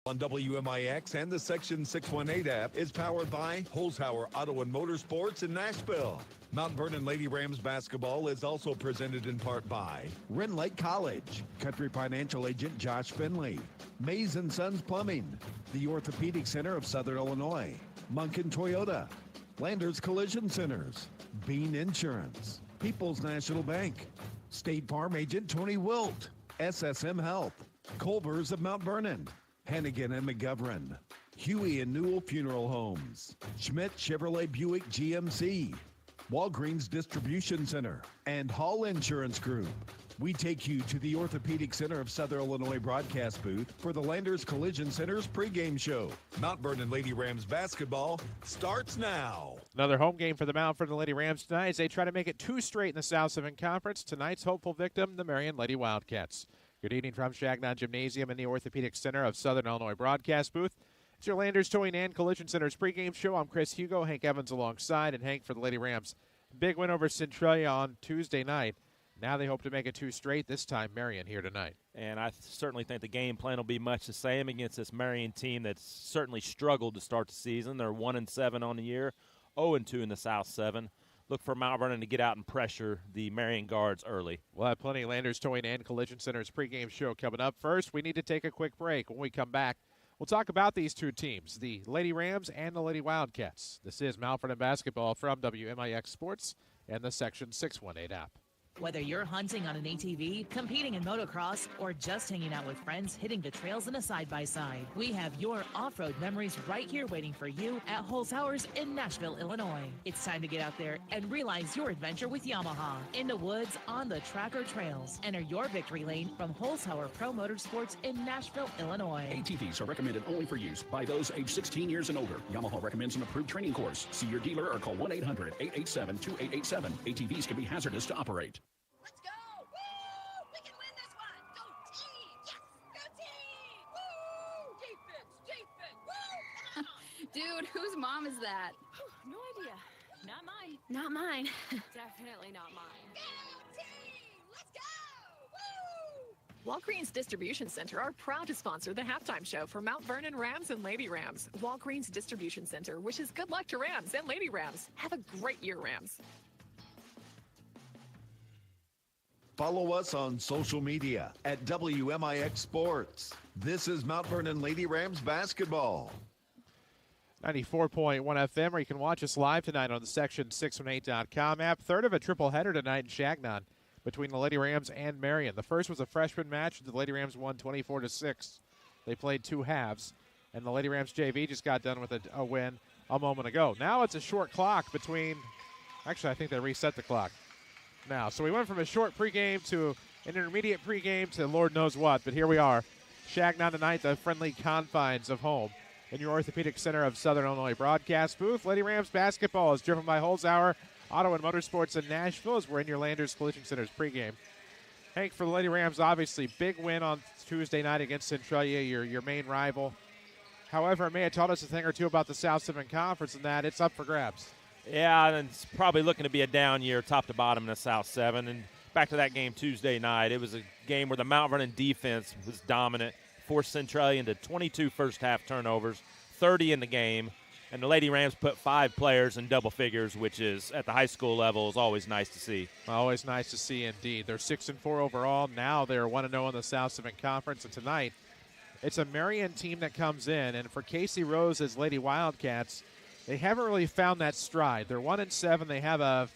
On WMIX and the Section 618 app is powered by Holzhauer Auto and Motorsports in Nashville. Mount Vernon Lady Rams basketball is also presented in part by Wren Lake College, Country Financial Agent Josh Finley, Mays & Sons Plumbing, the Orthopedic Center of Southern Illinois, Munkin Toyota, Landers Collision Centers, Bean Insurance, People's National Bank, State Farm Agent Tony Wilt, SSM Health, Culver's of Mount Vernon, Hannigan and McGovern, Huey and Newell Funeral Homes, Schmidt Chevrolet Buick GMC, Walgreens Distribution Center, and Hall Insurance Group. We take you to the Orthopedic Center of Southern Illinois broadcast booth for the Landers Collision Center's pregame show. Mount Vernon Lady Rams basketball starts now. Another home game for the Mount Vernon Lady Rams tonight as they try to make it 2 straight in the South 7 Conference. Tonight's hopeful victim, the Marion Lady Wildcats. Good evening from Shagnon Gymnasium in the Orthopedic Center of Southern Illinois broadcast booth. It's your Landers Towing and Collision Center's pregame show. I'm Chris Hugo, Hank Evans alongside, and Hank for the Lady Rams. Big win over Centralia on Tuesday night. Now they hope to make it 2 straight, this time Marion here tonight. And I certainly think the game plan will be much the same against this Marion team that's certainly struggled to start the season. They're 1-7 on the year, 0-2 in the South 7. Look for Mount Vernon to get out and pressure the Marion guards early. We'll have plenty of Landers Towing and Collision Center's pregame show coming up. First, we need to take a quick break. When we come back, we'll talk about these 2 teams, the Lady Rams and the Lady Wildcats. This is Mount Vernon basketball from WMIX Sports and the Section 618 app. Whether you're hunting on an ATV, competing in motocross, or just hanging out with friends hitting the trails in a side-by-side, we have your off-road memories right here waiting for you at Holzhauer's in Nashville, Illinois. It's time to get out there and realize your adventure with Yamaha. In the woods, on the track or trails. Enter your victory lane from Holzhauer Pro Motorsports in Nashville, Illinois. ATVs are recommended only for use by those age 16 years and older. Yamaha recommends an approved training course. See your dealer or call 1-800-887-2887. ATVs can be hazardous to operate. Let's go! Woo! We can win this one! Go team! Yes! Go team! Woo! Defense! Defense! Woo! Dude, whose mom is that? No idea. Not mine. Not mine. Definitely not mine. Go team! Let's go! Woo! Walgreens Distribution Center are proud to sponsor the halftime show for Mount Vernon Rams and Lady Rams. Walgreens Distribution Center wishes good luck to Rams and Lady Rams. Have a great year, Rams. Follow us on social media at WMIX Sports. This is Mount Vernon Lady Rams basketball. 94.1 FM, or you can watch us live tonight on the Section618.com app. Third of a triple header tonight in Shagnon between the Lady Rams and Marion. The first was a freshman match. The Lady Rams won 24-6. They played 2 halves, and the Lady Rams JV just got done with a win a moment ago. Now it's a short clock between – actually, I think they reset the clock now. So we went from a short pregame to an intermediate pregame to Lord knows what, but here we are. Shagnon tonight, the friendly confines of home in your Orthopedic Center of Southern Illinois broadcast booth. Lady Rams basketball is driven by Holzhauer Auto and Motorsports in Nashville as we're in your Landers Collision Center's pregame. Hank, for the Lady Rams, obviously big win on Tuesday night against Centralia, your main rival. However, it may have taught us a thing or two about the South 7 Conference and that it's up for grabs. Yeah, and it's probably looking to be a down year top to bottom in the South 7. And back to that game Tuesday night, it was a game where the Mount Vernon defense was dominant, forced Centralia into 22 first-half turnovers, 30 in the game, and the Lady Rams put 5 players in double figures, which is, at the high school level, is always nice to see. Always nice to see, indeed. They're 6-4 overall. Now they're 1-0 in the South 7 Conference, and tonight it's a Marion team that comes in, and for Casey Rose's Lady Wildcats, they haven't really found that stride. They're 1-7. They have a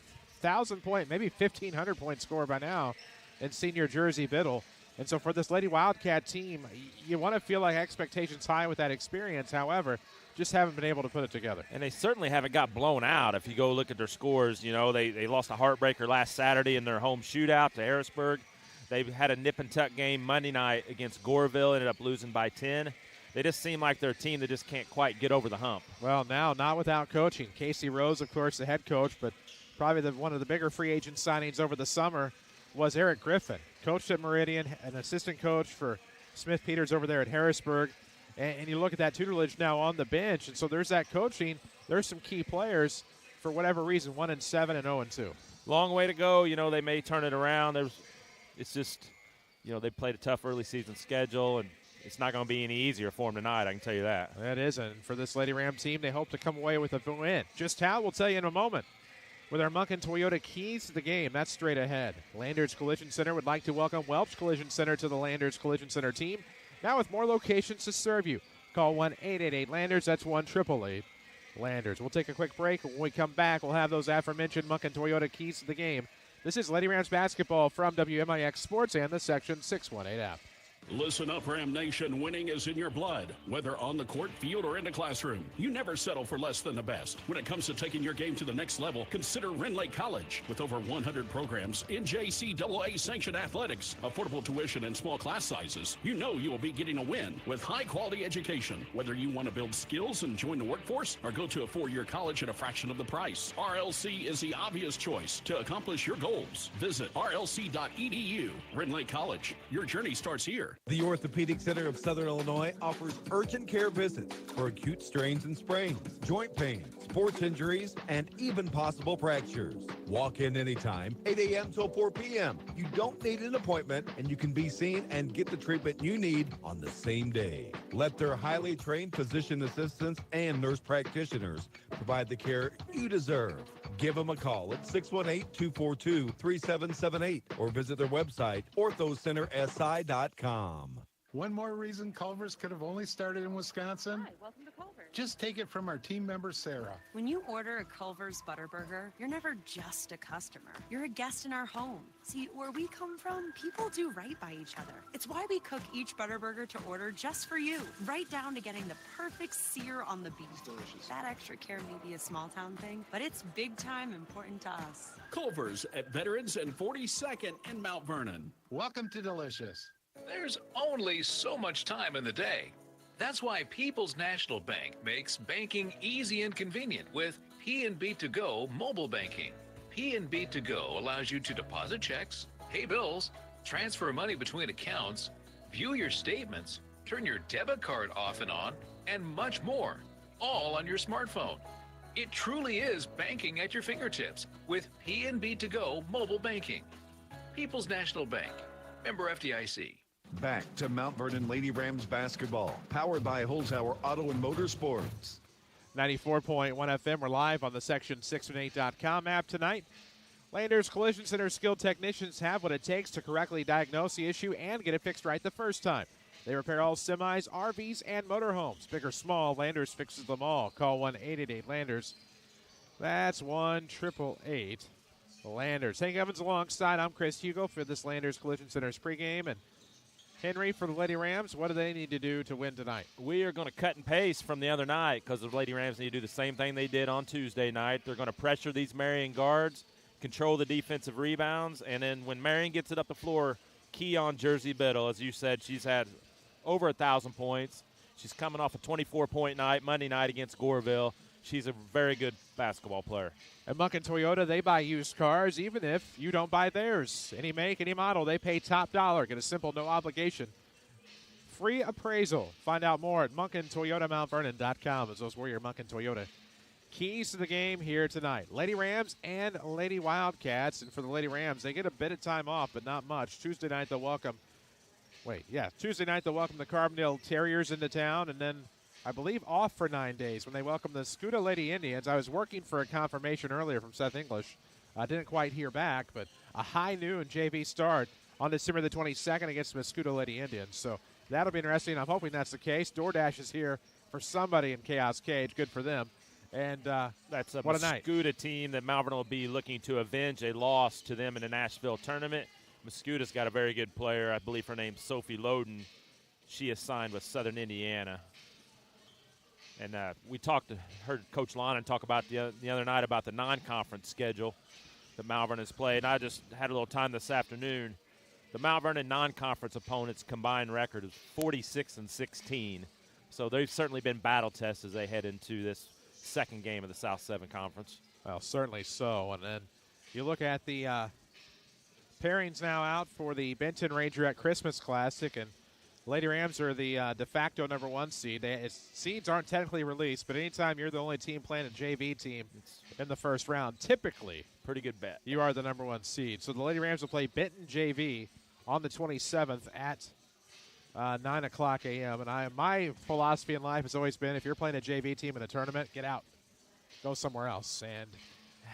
1,000-point, maybe 1,500-point score by now in senior Jersey Biddle. And so for this Lady Wildcat team, you want to feel like expectations high with that experience. However, just haven't been able to put it together. And they certainly haven't got blown out. If you go look at their scores, you know, they lost a heartbreaker last Saturday in their home shootout to Harrisburg. They had a nip-and-tuck game Monday night against Goreville, ended up losing by 10. They just seem like they're a team that just can't quite get over the hump. Well, now not without coaching. Casey Rose, of course, the head coach, but probably one of the bigger free agent signings over the summer was Eric Griffin. Coached at Meridian, an assistant coach for Smith Peters over there at Harrisburg. And you look at that tutelage now on the bench, and so there's that coaching. There's some key players, for whatever reason, 1-7 and 0-2. Long way to go. You know, they may turn it around. It's just, you know, they played a tough early season schedule, and it's not going to be any easier for them tonight, I can tell you that. That isn't. For this Lady Ram team, they hope to come away with a win. Just how, we'll tell you in a moment. With our Munkin Toyota keys to the game, that's straight ahead. Landers Collision Center would like to welcome Welch Collision Center to the Landers Collision Center team. Now with more locations to serve you. Call 1-888-LANDERS. That's 1-888-LANDERS. We'll take a quick break. When we come back, we'll have those aforementioned Munkin Toyota keys to the game. This is Lady Rams basketball from WMIX Sports and the Section 618 app. Listen up, Ram Nation. Winning is in your blood, whether on the court, field, or in the classroom. You never settle for less than the best. When it comes to taking your game to the next level, consider Ren Lake College. With over 100 programs, NJCAA sanctioned athletics, affordable tuition, and small class sizes, you know you will be getting a win with high-quality education. Whether you want to build skills and join the workforce or go to a 4-year college at a fraction of the price, RLC is the obvious choice to accomplish your goals. Visit rlc.edu. Ren Lake College. Your journey starts here. The Orthopedic Center of Southern Illinois offers urgent care visits for acute strains and sprains, joint pain, sports injuries, and even possible fractures. Walk in anytime, 8 a.m. till 4 p.m. You don't need an appointment, and you can be seen and get the treatment you need on the same day. Let their highly trained physician assistants and nurse practitioners provide the care you deserve. Give them a call at 618-242-3778 or visit their website, orthocentersi.com. One more reason Culver's could have only started in Wisconsin? Hi, welcome to Culver's. Just take it from our team member, Sarah. When you order a Culver's Butterburger, you're never just a customer. You're a guest in our home. See, where we come from, people do right by each other. It's why we cook each Butterburger to order just for you, right down to getting the perfect sear on the beef. Delicious. That extra care may be a small town thing, but it's big time important to us. Culver's at Veterans and 42nd in Mount Vernon. Welcome to Delicious. There's only so much time in the day. That's why People's National Bank makes banking easy and convenient with PNB To Go mobile banking. PNB To Go allows you to deposit checks, pay bills, transfer money between accounts, view your statements, turn your debit card off and on, and much more, all on your smartphone. It truly is banking at your fingertips with PNB To Go mobile banking. People's National Bank, member FDIC. Back to Mount Vernon Lady Rams basketball, powered by Holzhauer Auto and Motorsports. 94.1 FM. We're live on the Section 618.com app tonight. Landers Collision Center skilled technicians have what it takes to correctly diagnose the issue and get it fixed right the first time. They repair all semis, RVs, and motorhomes. Big or small, Landers fixes them all. Call 1-888-LANDERS. That's 1-888-LANDERS. Hank Evans alongside. I'm Chris Hugo for this Landers Collision Center's pregame. And Henry, for the Lady Rams, what do they need to do to win tonight? We are going to cut and paste from the other night because the Lady Rams need to do the same thing they did on Tuesday night. They're going to pressure these Marion guards, control the defensive rebounds, and then when Marion gets it up the floor, key on Jersey Biddle. As you said, she's had over 1,000 points. She's coming off a 24-point night Monday night against Goreville. She's a very good basketball player. At Munkin Toyota, they buy used cars even if you don't buy theirs. Any make, any model, they pay top dollar. Get a simple, no obligation free appraisal. Find out more at MunkinToyotaMountVernon.com, as those were your Munkin Toyota keys to the game here tonight. Lady Rams and Lady Wildcats. And for the Lady Rams, they get a bit of time off, but not much. Tuesday night they'll welcome the Carbondale Terriers into town, and then I believe off for 9 days when they welcome the Scuda Lady Indians. I was working for a confirmation earlier from Seth English. I didn't quite hear back, but a high noon JV start on December the 22nd against the Scuda Lady Indians. So that'll be interesting. I'm hoping that's the case. DoorDash is here for somebody in Chaos Cage. Good for them. And that's a what a night. Scuda team that Mount Vernon will be looking to avenge a loss to them in the Nashville tournament. Muscuta's got a very good player. I believe her name's Sophie Loden. She is signed with Southern Indiana. And we heard Coach Lonan talk about the other night about the non-conference schedule that Mount Vernon has played. And I just had a little time this afternoon. The Mount Vernon non-conference opponents' combined record is 46-16. So they've certainly been battle tests as they head into this second game of the South 7 Conference. Well, certainly so. And then you look at the pairings now out for the Benton Rangerette Christmas Classic, and Lady Rams are the de facto number 1 seed. Seeds aren't technically released, but anytime you're the only team playing a JV team in the first round, typically pretty good bet. You are the number 1 seed. So the Lady Rams will play Benton JV on the 27th at 9 o'clock a.m. And my philosophy in life has always been, if you're playing a JV team in a tournament, get out. Go somewhere else. And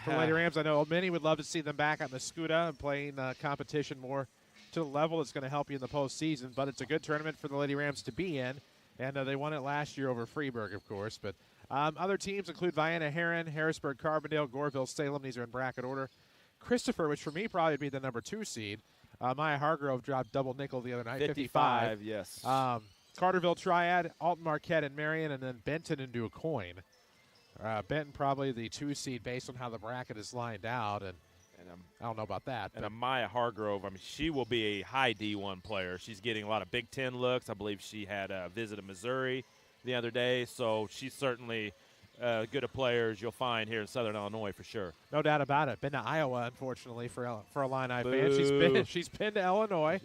for the Lady Rams, I know many would love to see them back on the Scuda and playing competition more to the level that's going to help you in the postseason. But it's a good tournament for the Lady Rams to be in. And they won it last year over Freeburg, of course. But other teams include Vienna Heron, Harrisburg Carbondale, Goreville Salem. These are in bracket order. Christopher, which for me probably would be the number 2 seed. Maya Hargrove dropped double nickel the other night, 55. Yes. Carterville Triad, Alton Marquette and Marion, and then Benton and DuQuoin. Benton probably the 2 seed based on how the bracket is lined out, and I don't know about that. And Maya Hargrove, I mean, she will be a high D1 player. She's getting a lot of Big Ten looks. I believe she had a visit of Missouri the other day, so she's certainly good a player as you'll find here in Southern Illinois for sure. No doubt about it. Been to Iowa, unfortunately, for Illini fans. She's been to Illinois.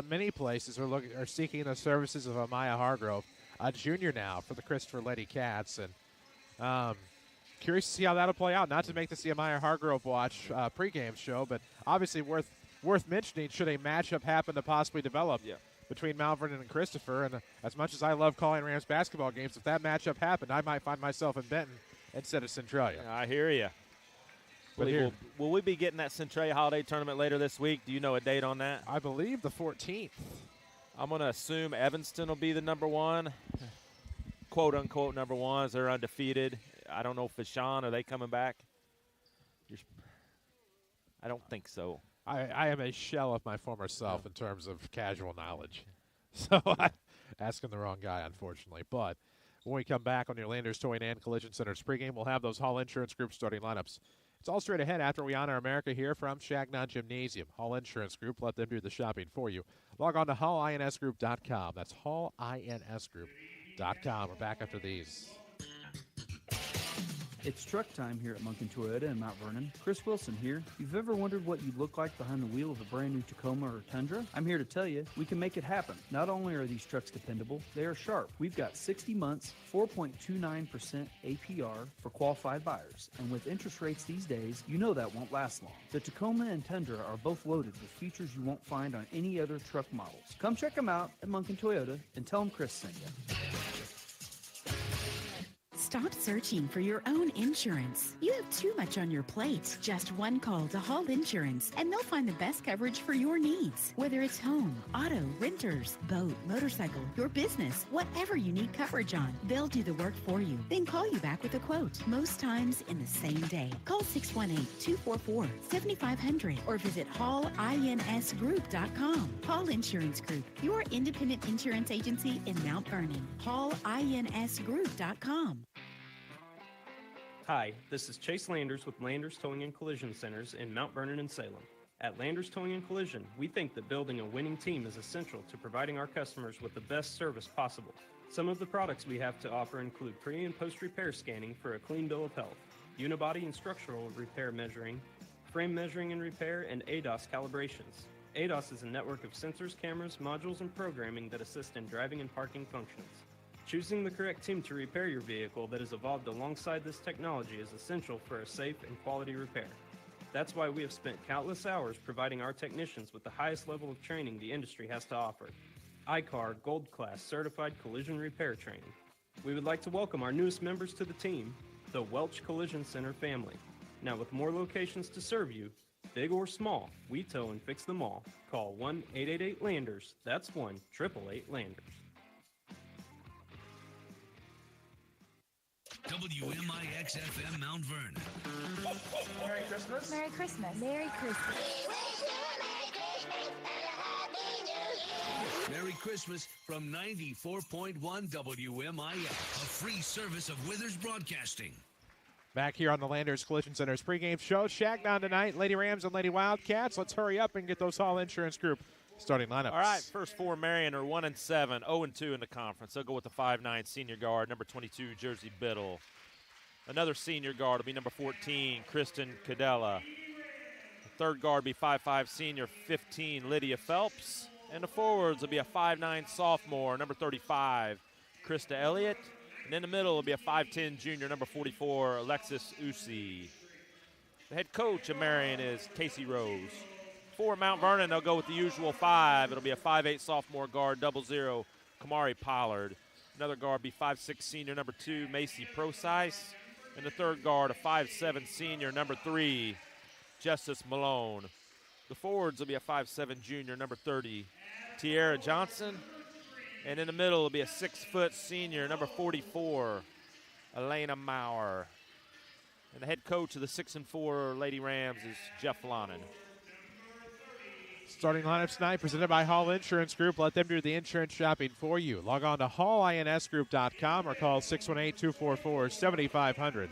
Many places are seeking the services of Maya Hargrove, a junior now for the Christopher Lady Cats, and curious to see how that'll play out. Not to make this the Maya Hargrove watch pregame show, but obviously worth mentioning should a matchup happen to possibly develop. Yeah. Between Mount Vernon and Christopher, and as much as I love calling Rams basketball games, if that matchup happened, I might find myself in Benton instead of Centralia. I hear you. Will we be getting that Centralia Holiday Tournament later this week? Do you know a date on that? I believe the 14th. I'm going to assume Evanston will be the number 1, quote-unquote number 1, as they're undefeated. I don't know if Vashon, are they coming back? I don't think so. I am a shell of my former self in terms of casual knowledge. So I'm asking the wrong guy, unfortunately. But when we come back on your Landers Towing and Collision Center's pregame, we'll have those Hall Insurance Group starting lineups. It's all straight ahead after we honor America here from Shagnon Gymnasium. Hall Insurance Group, let them do the shopping for you. Log on to HallINSGroup.com. That's HallINSGroup.com. We're back after these. It's truck time here at Munkin Toyota in Mount Vernon. Chris Wilson here. If you've ever wondered what you'd look like behind the wheel of a brand new Tacoma or Tundra, I'm here to tell you we can make it happen. Not only are these trucks dependable, they are sharp. We've got 60 months, 4.29% APR for qualified buyers. And with interest rates these days, you know that won't last long. The Tacoma and Tundra are both loaded with features you won't find on any other truck models. Come check them out at Munkin Toyota and tell them Chris sent you. Stop searching for your own insurance. You have too much on your plate. Just one call to Hall Insurance, and they'll find the best coverage for your needs. Whether it's home, auto, renters, boat, motorcycle, your business, whatever you need coverage on, they'll do the work for you. Then call you back with a quote, most times in the same day. Call 618-244-7500 or visit HallINSGroup.com. Hall Insurance Group, your independent insurance agency in Mount Vernon. HallINSGroup.com. Hi, this is Chase Landers with Landers Towing and Collision Centers in Mount Vernon and Salem. At Landers Towing and Collision, we think that building a winning team is essential to providing our customers with the best service possible. Some of the products we have to offer include pre- and post-repair scanning for a clean bill of health, unibody and structural repair measuring, frame measuring and repair, and ADAS calibrations. ADAS is a network of sensors, cameras, modules, and programming that assist in driving and parking functions. Choosing the correct team to repair your vehicle that has evolved alongside this technology is essential for a safe and quality repair. That's why we have spent countless hours providing our technicians with the highest level of training the industry has to offer. ICAR Gold Class Certified Collision Repair Training. We would like to welcome our newest members to the team, the Welch Collision Center family. Now with more locations to serve you, big or small, we tow and fix them all. Call 1-888-LANDERS. That's 1-888-LANDERS. WMIX-FM Mount Vernon. Merry Christmas. Merry Christmas. Merry Christmas. Merry Christmas from 94.1 WMIX, a free service of Withers Broadcasting. Back here on the Landers Collision Center's pregame show. Shagnon tonight, Lady Rams and Lady Wildcats. Let's hurry up and get those Hall Insurance Group starting lineups. All right, first four, Marion are 1-7, 0-2 in the conference. They'll go with the 5'9" senior guard, number 22, Jersey Biddle. Another senior guard will be number 14, Kristen Cadella. The third guard will be 5'5" senior, 15, Lydia Phelps. And the forwards will be a 5'9" sophomore, number 35, Krista Elliott. And in the middle will be a 5'10" junior, number 44, Alexis Usi. The head coach of Marion is Casey Rose. For Mount Vernon, they'll go with the usual 5. It'll be a 5'8 sophomore guard, 00, Kamari Pollard. Another guard be 5'6 senior, number 2, Macy Procise. And the third guard, a 5'7 senior, number 3, Justice Malone. The forwards will be a 5'7 junior, number 30, Tiara Johnson. And in the middle will be a 6-foot senior, number 44, Elena Maurer. And the head coach of the 6-4 Lady Rams is Jeff Lonan. Starting lineups tonight presented by Hall Insurance Group. Let them do the insurance shopping for you. Log on to hallinsgroup.com or call 618-244-7500.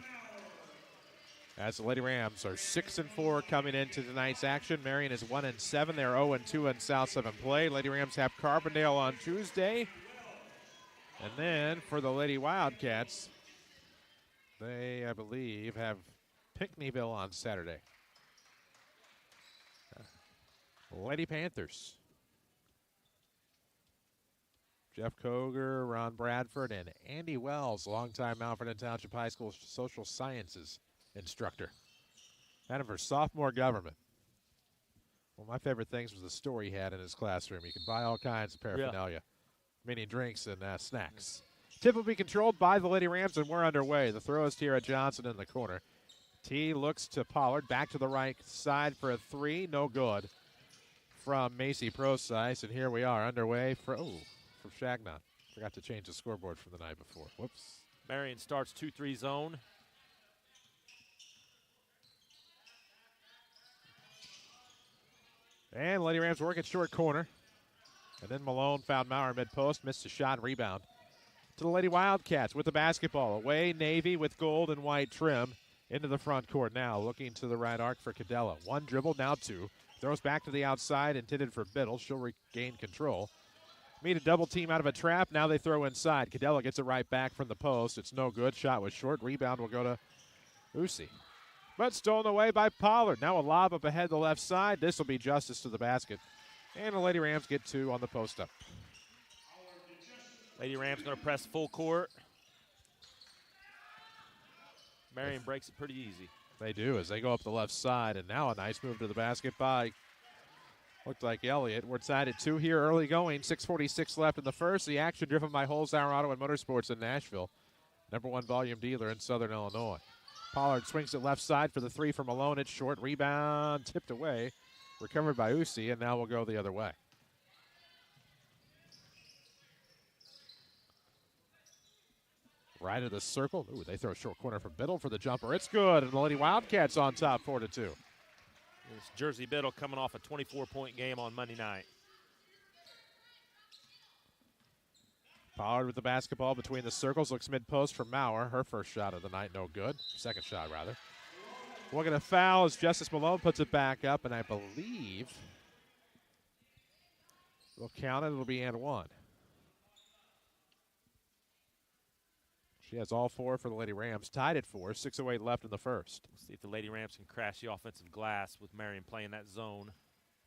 As the Lady Rams are 6-4 coming into tonight's action. Marion is 1-7. They're 0-2 in South 7 play. Lady Rams have Carbondale on Tuesday. And then for the Lady Wildcats, they, I believe, have Pinckneyville on Saturday. Lady Panthers. Jeff Koger, Ron Bradford, and Andy Wells, longtime Mount Vernon Township High School social sciences instructor. Had him for sophomore government. One of my favorite things was the store he had in his classroom. You could buy all kinds of paraphernalia, meaning drinks and snacks. Tip will be controlled by the Lady Rams, and we're underway. The throw is Tiara Johnson in the corner. T looks to Pollard, back to the right side for a 3, no good. From Macy Procise, and here we are underway from Shagnon. Forgot to change the scoreboard from the night before. Whoops. Marion starts 2-3 zone. And Lady Rams work at short corner. And then Malone found Maurer mid-post, missed a shot, rebound. To the Lady Wildcats with the basketball. Away, Navy with gold and white trim. Into the front court now, looking to the right arc for Cadella. 1 dribble, now 2. Throws back to the outside, intended for Biddle. She'll regain control. Meet a double team out of a trap. Now they throw inside. Cadella gets it right back from the post. It's no good. Shot was short. Rebound will go to Usi. But stolen away by Pollard. Now a lob up ahead the left side. This will be justice to the basket. And the Lady Rams get 2 on the post up. Lady Rams going to press full court. Marion breaks it pretty easy. They do as they go up the left side, and now a nice move to the basket by, looked like Elliott. We're tied at 2 here early going. 6:46 left in the first. The action driven by Holzhauer Auto and Motorsports in Nashville. #1 volume dealer in Southern Illinois. Pollard swings it left side for the 3 from Malone. It's short. Rebound tipped away. Recovered by Usi, and now we'll go the other way. Right of the circle. Ooh, they throw a short corner from Biddle for the jumper. It's good, and the Lady Wildcats on top 4-2. It's Jersey Biddle coming off a 24-point game on Monday night. Pollard with the basketball between the circles. Looks mid-post for Maurer. Her first shot of the night, no good. Second shot, rather. We're going to foul as Justice Malone puts it back up, and I believe we'll count it. It'll be and 1. She has all 4 for the Lady Rams. Tied at 4. 6:08 left in the first. We'll see if the Lady Rams can crash the offensive glass with Marion playing that zone.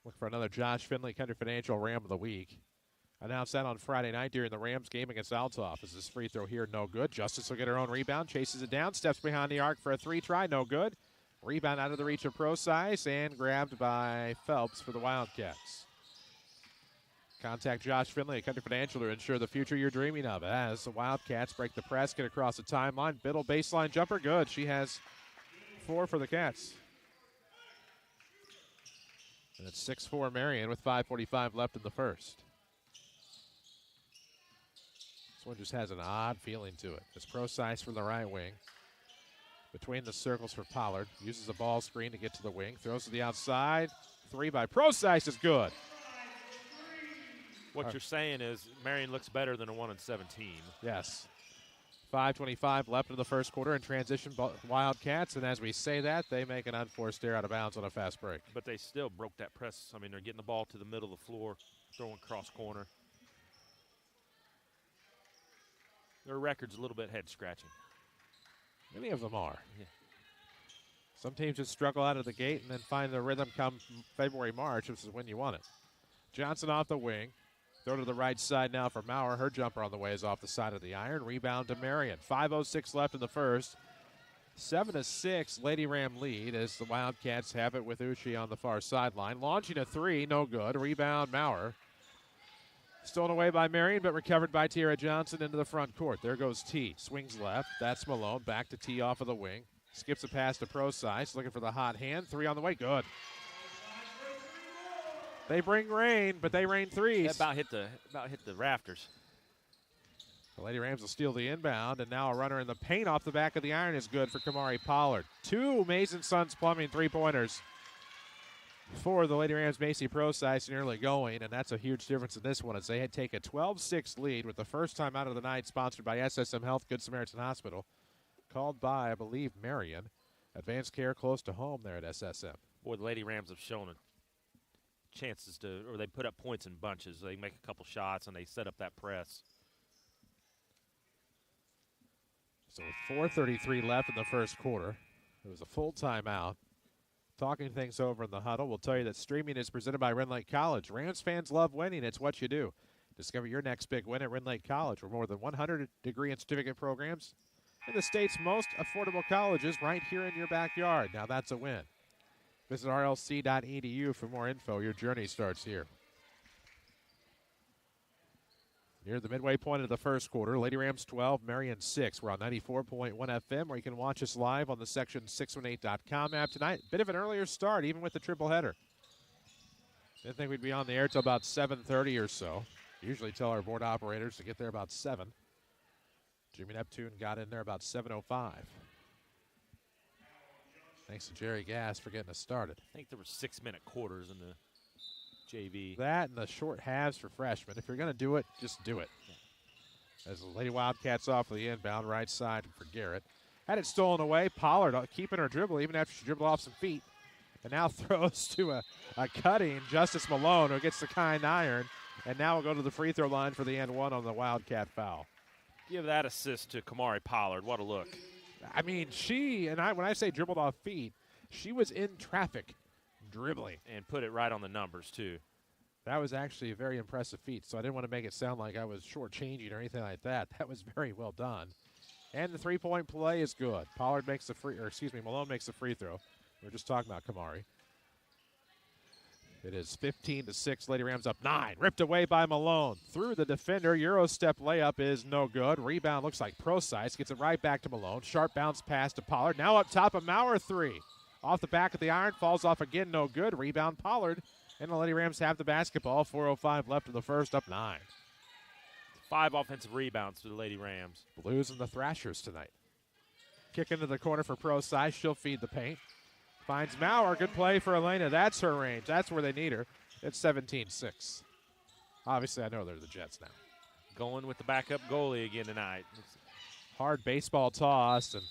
Look for another Josh Finley Country Financial Ram of the Week. Announced that on Friday night during the Rams game against Althoff. As this free throw here, no good. Justice will get her own rebound. Chases it down. Steps behind the arc for a 3 try. No good. Rebound out of the reach of Procise and grabbed by Phelps for the Wildcats. Contact Josh Finley at Country Financial to ensure the future you're dreaming of. As the Wildcats break the press, get across the timeline. Biddle baseline jumper, good. She has 4 for the Cats. And it's 6-4 Marion with 5:45 left in the first. This one just has an odd feeling to it. It's Procise from the right wing. Between the circles for Pollard. Uses a ball screen to get to the wing. Throws to the outside. 3 by Procise is good. What you're saying is Marion looks better than a 1-7 team. Yes. 5:25 left in the first quarter in transition Wildcats, and as we say that, they make an unforced error out of bounds on a fast break. But they still broke that press. I mean, they're getting the ball to the middle of the floor, throwing cross corner. Their record's a little bit head-scratching. Many of them are. Yeah. Some teams just struggle out of the gate and then find the rhythm come February, March, which is when you want it. Johnson off the wing. Throw to the right side now for Maurer. Her jumper on the way is off the side of the iron. Rebound to Marion. 5:06 left in the first. 7-6, Lady Ram lead as the Wildcats have it with Uchi on the far sideline. Launching a three, no good. Rebound, Maurer. Stolen away by Marion, but recovered by Tierra Johnson into the front court. There goes T. Swings left. That's Malone. Back to T off of the wing. Skips a pass to Procise. Looking for the hot hand. Three on the way. Good. They bring rain, but they rain threes. That about hit the rafters. The Lady Rams will steal the inbound, and now a runner in the paint off the back of the iron is good for Kamari Pollard. 2 Mason Sons Plumbing three-pointers for the Lady Rams. Macy Procise nearly going, and that's a huge difference in this one as they had take a 12-6 lead with the first time out of the night, sponsored by SSM Health, Good Samaritan Hospital, called by, I believe, Marion. Advanced care close to home there at SSM. Boy, the Lady Rams have shown chances to, or they put up points in bunches. They make a couple shots, and they set up that press. So with 4:33 left in the first quarter, it was a full timeout. Talking things over in the huddle, we'll tell you that streaming is presented by Ren Lake College. Rams fans love winning. It's what you do. Discover your next big win at Ren Lake College, where more than 100 degree and certificate programs in the state's most affordable colleges right here in your backyard. Now that's a win. Visit rlc.edu for more info. Your journey starts here. Near the midway point of the first quarter, Lady Rams 12, Marion 6. We're on 94.1 FM, where you can watch us live on the section618.com app tonight. Bit of an earlier start, even with the triple header. Didn't think we'd be on the air till about 7:30 or so. Usually tell our board operators to get there about 7. Jimmy Neptune got in there about 7:05. Thanks to Jerry Gass for getting us started. I think there were 6-minute quarters in the JV. That and the short halves for freshmen. If you're going to do it, just do it. As the Lady Wildcats off the inbound, right side for Garrett. Had it stolen away. Pollard keeping her dribble even after she dribbled off some feet. And now throws to a cutting Justice Malone, who gets the kind iron. And now we'll go to the free throw line for the end one on the Wildcat foul. Give that assist to Kamari Pollard. What a look. I mean, when I say dribbled off feet, she was in traffic dribbling. And put it right on the numbers, too. That was actually a very impressive feat, so I didn't want to make it sound like I was shortchanging or anything like that. That was very well done. And the three-point play is good. Malone makes the free throw. We were just talking about Kamari. It is 15-6. Lady Rams up 9. Ripped away by Malone. Through the defender. Euro step layup is no good. Rebound looks like Procise. Gets it right back to Malone. Sharp bounce pass to Pollard. Now up top, a Maurer three. Off the back of the iron. Falls off again. No good. Rebound Pollard. And the Lady Rams have the basketball. 4:05 left in the first. Up 9. 5 offensive rebounds for the Lady Rams. Blues and the Thrashers tonight. Kick into the corner for Procise. She'll feed the paint. Finds Maurer. Good play for Elena. That's her range. That's where they need her. It's 17-6. Obviously, I know they're the Jets now. Going with the backup goalie again tonight. Hard baseball toss. And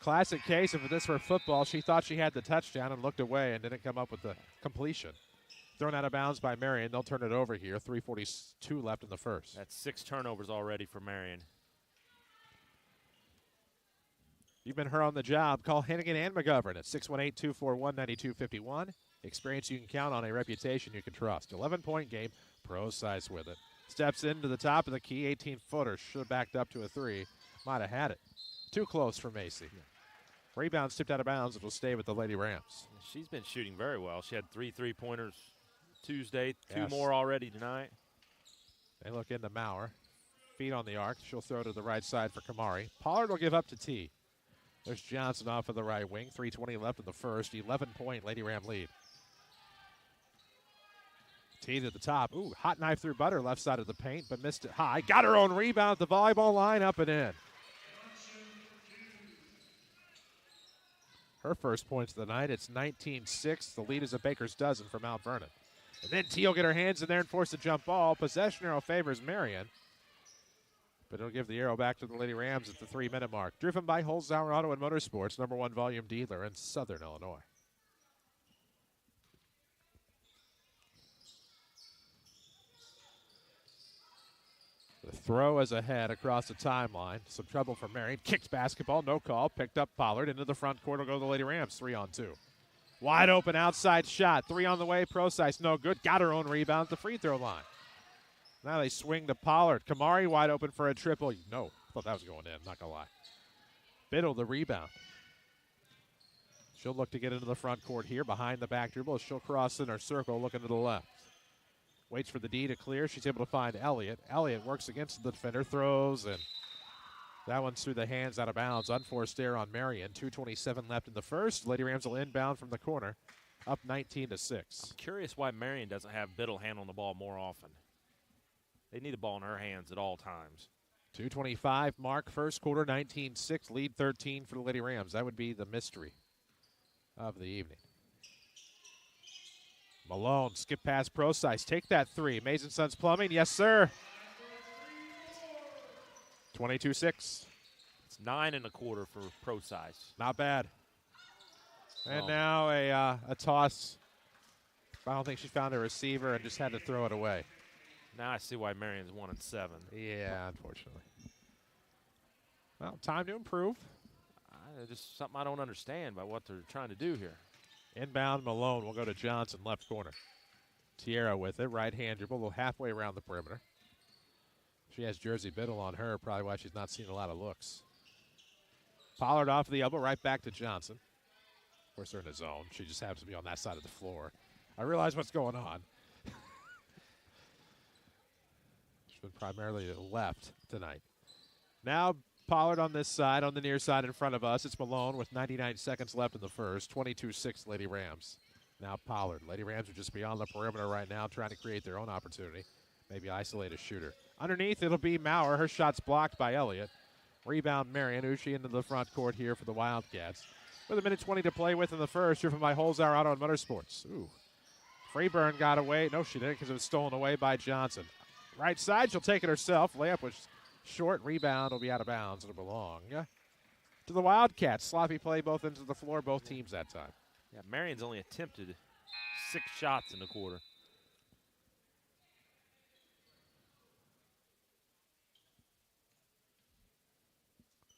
classic case of this for football. She thought she had the touchdown and looked away and didn't come up with the completion. Thrown out of bounds by Marion. They'll turn it over here. 3:42 left in the first. That's 6 turnovers already for Marion. You've been her on the job. Call Hennigan and McGovern at 618-241-9251. Experience you can count on, a reputation you can trust. 11-point game. Procise with it. Steps into the top of the key. 18-footer. Should have backed up to a 3. Might have had it. Too close for Macy. Rebound tipped out of bounds. It will stay with the Lady Rams. She's been shooting very well. She had 3 3-pointers Tuesday. 2 Yes. more already tonight. They look into Maurer. Feet on the arc. She'll throw to the right side for Kamari. Pollard will give up to T. There's Johnson off of the right wing. 3:20 left in the first. 11-point Lady Ram lead. T to the top. Ooh, hot knife through butter left side of the paint, but missed it high. Got her own rebound at the volleyball line, up and in. Her first points of the night. It's 19-6. The lead is a baker's dozen for Mount Vernon. And then T will get her hands in there and force a jump ball. Possession arrow favors Marion. But it'll give the arrow back to the Lady Rams at the 3-minute mark. Driven by Holzhauer Auto and Motorsports, #1 volume dealer in Southern Illinois. The throw is ahead across the timeline. Some trouble for Marion. Kicked basketball, no call. Picked up Pollard into the front court. Will go to the Lady Rams. 3-on-2. Wide open outside shot. 3 on the way. Procise, no good. Got her own rebound at the free throw line. Now they swing to Pollard. Kamari wide open for a triple. No, thought that was going in. Not going to lie. Biddle the rebound. She'll look to get into the front court here behind the back dribble. She'll cross in her circle, looking to the left. Waits for the D to clear. She's able to find Elliott. Elliott works against the defender, throws, and that one's through the hands, out of bounds. Unforced error on Marion. 2:27 left in the first. Lady Rams will inbound from the corner, up 19-6. I'm curious why Marion doesn't have Biddle handling the ball more often. They need the ball in her hands at all times. 2:25 mark, first quarter, 19-6, lead 13 for the Lady Rams. That would be the mystery of the evening. Malone, skip past Procise, take that three. Mason Sons Plumbing, yes sir. 22-6. It's 9 1/4 for pro size. Not bad. And now a toss. I don't think she found a receiver and just had to throw it away. Now I see why Marion's 1 and 7. Yeah, unfortunately. Well, time to improve. Just something I don't understand about what they're trying to do here. Inbound, Malone will go to Johnson, left corner. Tierra with it, right-hand dribble, a little halfway around the perimeter. She has Jersey Biddle on her, probably why she's not seeing a lot of looks. Pollard off the elbow, right back to Johnson. Of course, they're in the zone. She just happens to be on that side of the floor. I realize what's going on. She's been primarily to the left tonight. Now Pollard on this side, on the near side in front of us. It's Malone with 99 seconds left in the first. 22-6 Lady Rams. Now Pollard. Lady Rams are just beyond the perimeter right now, trying to create their own opportunity. Maybe isolate a shooter. Underneath, it'll be Maurer. Her shot's blocked by Elliott. Rebound, Marion. Uchi into the front court here for the Wildcats. With a minute 20 to play with in the first, driven by Holzhauer Auto and Motorsports. Ooh. Freeburn got away. No, she didn't, because it was stolen away by Johnson. Right side, she'll take it herself. Layup was short. Rebound will be out of bounds. It'll belong to the Wildcats. Sloppy play both ends of the floor, both teams that time. Yeah, Marion's only attempted 6 shots in the quarter.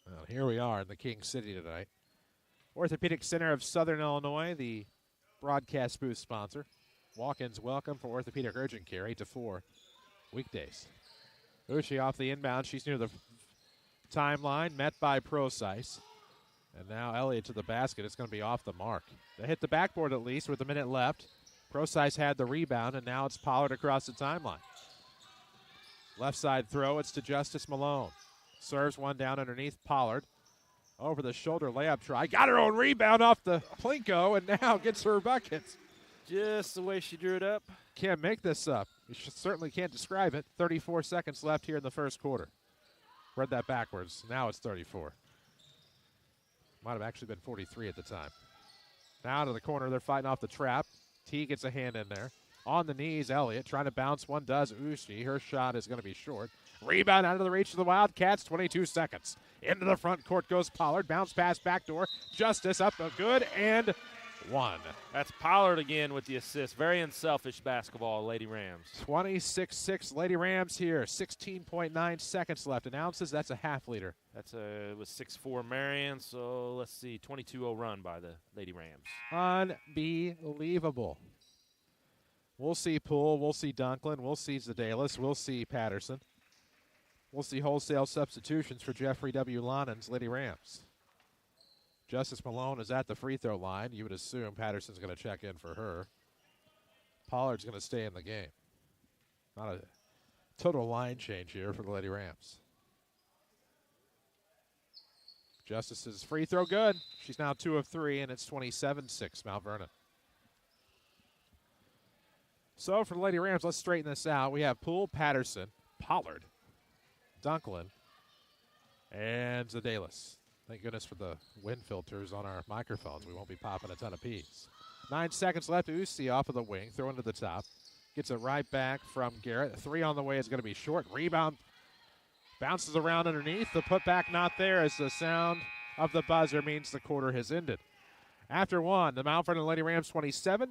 Well, here we are in the King City tonight. Orthopedic Center of Southern Illinois, the broadcast booth sponsor. Walk-ins welcome for orthopedic urgent care, 8 to 4 weekdays. Uchi off the inbound. She's near the timeline, met by Procise. And now Elliott to the basket. It's going to be off the mark. They hit the backboard at least with a minute left. Procise had the rebound, and now it's Pollard across the timeline. Left side throw. It's to Justice Malone. Serves one down underneath Pollard. Over the shoulder layup try. Got her own rebound off the Plinko, and now gets her buckets. Just the way she drew it up. Can't make this up. You certainly can't describe it. 34 seconds left here in the first quarter. Read that backwards. Now it's 34. Might have actually been 43 at the time. Now to the corner. They're fighting off the trap. T gets a hand in there. On the knees, Elliott trying to bounce one. Does Uchi. Her shot is going to be short. Rebound out of the reach of the Wildcats. 22 seconds. Into the front court goes Pollard. Bounce pass backdoor. Justice up a good and one. That's Pollard again with the assist. Very unselfish basketball, Lady Rams. 26-6 Lady Rams here. 16.9 seconds left. And ounces, that's a half liter. That's it was 6-4 Marion, so let's see, 22-0 run by the Lady Rams. Unbelievable. We'll see Poole. We'll see Dunklin. We'll see Zedalis. We'll see Patterson. We'll see wholesale substitutions for Jeffrey W. Lonon's Lady Rams. Justice Malone is at the free throw line. You would assume Patterson's going to check in for her. Pollard's going to stay in the game. Not a total line change here for the Lady Rams. Justice's free throw good. She's now 2 of 3, and it's 27-6 Mount Vernon. So for the Lady Rams, let's straighten this out. We have Poole, Patterson, Pollard, Dunklin, and Zedalis. Thank goodness for the wind filters on our microphones. We won't be popping a ton of peas. 9 seconds left. Uzi off of the wing, throwing to the top. Gets it right back from Garrett. 3 on the way is going to be short. Rebound bounces around underneath. The putback not there as the sound of the buzzer means the quarter has ended. After one, the Mount Vernon Lady Rams 27.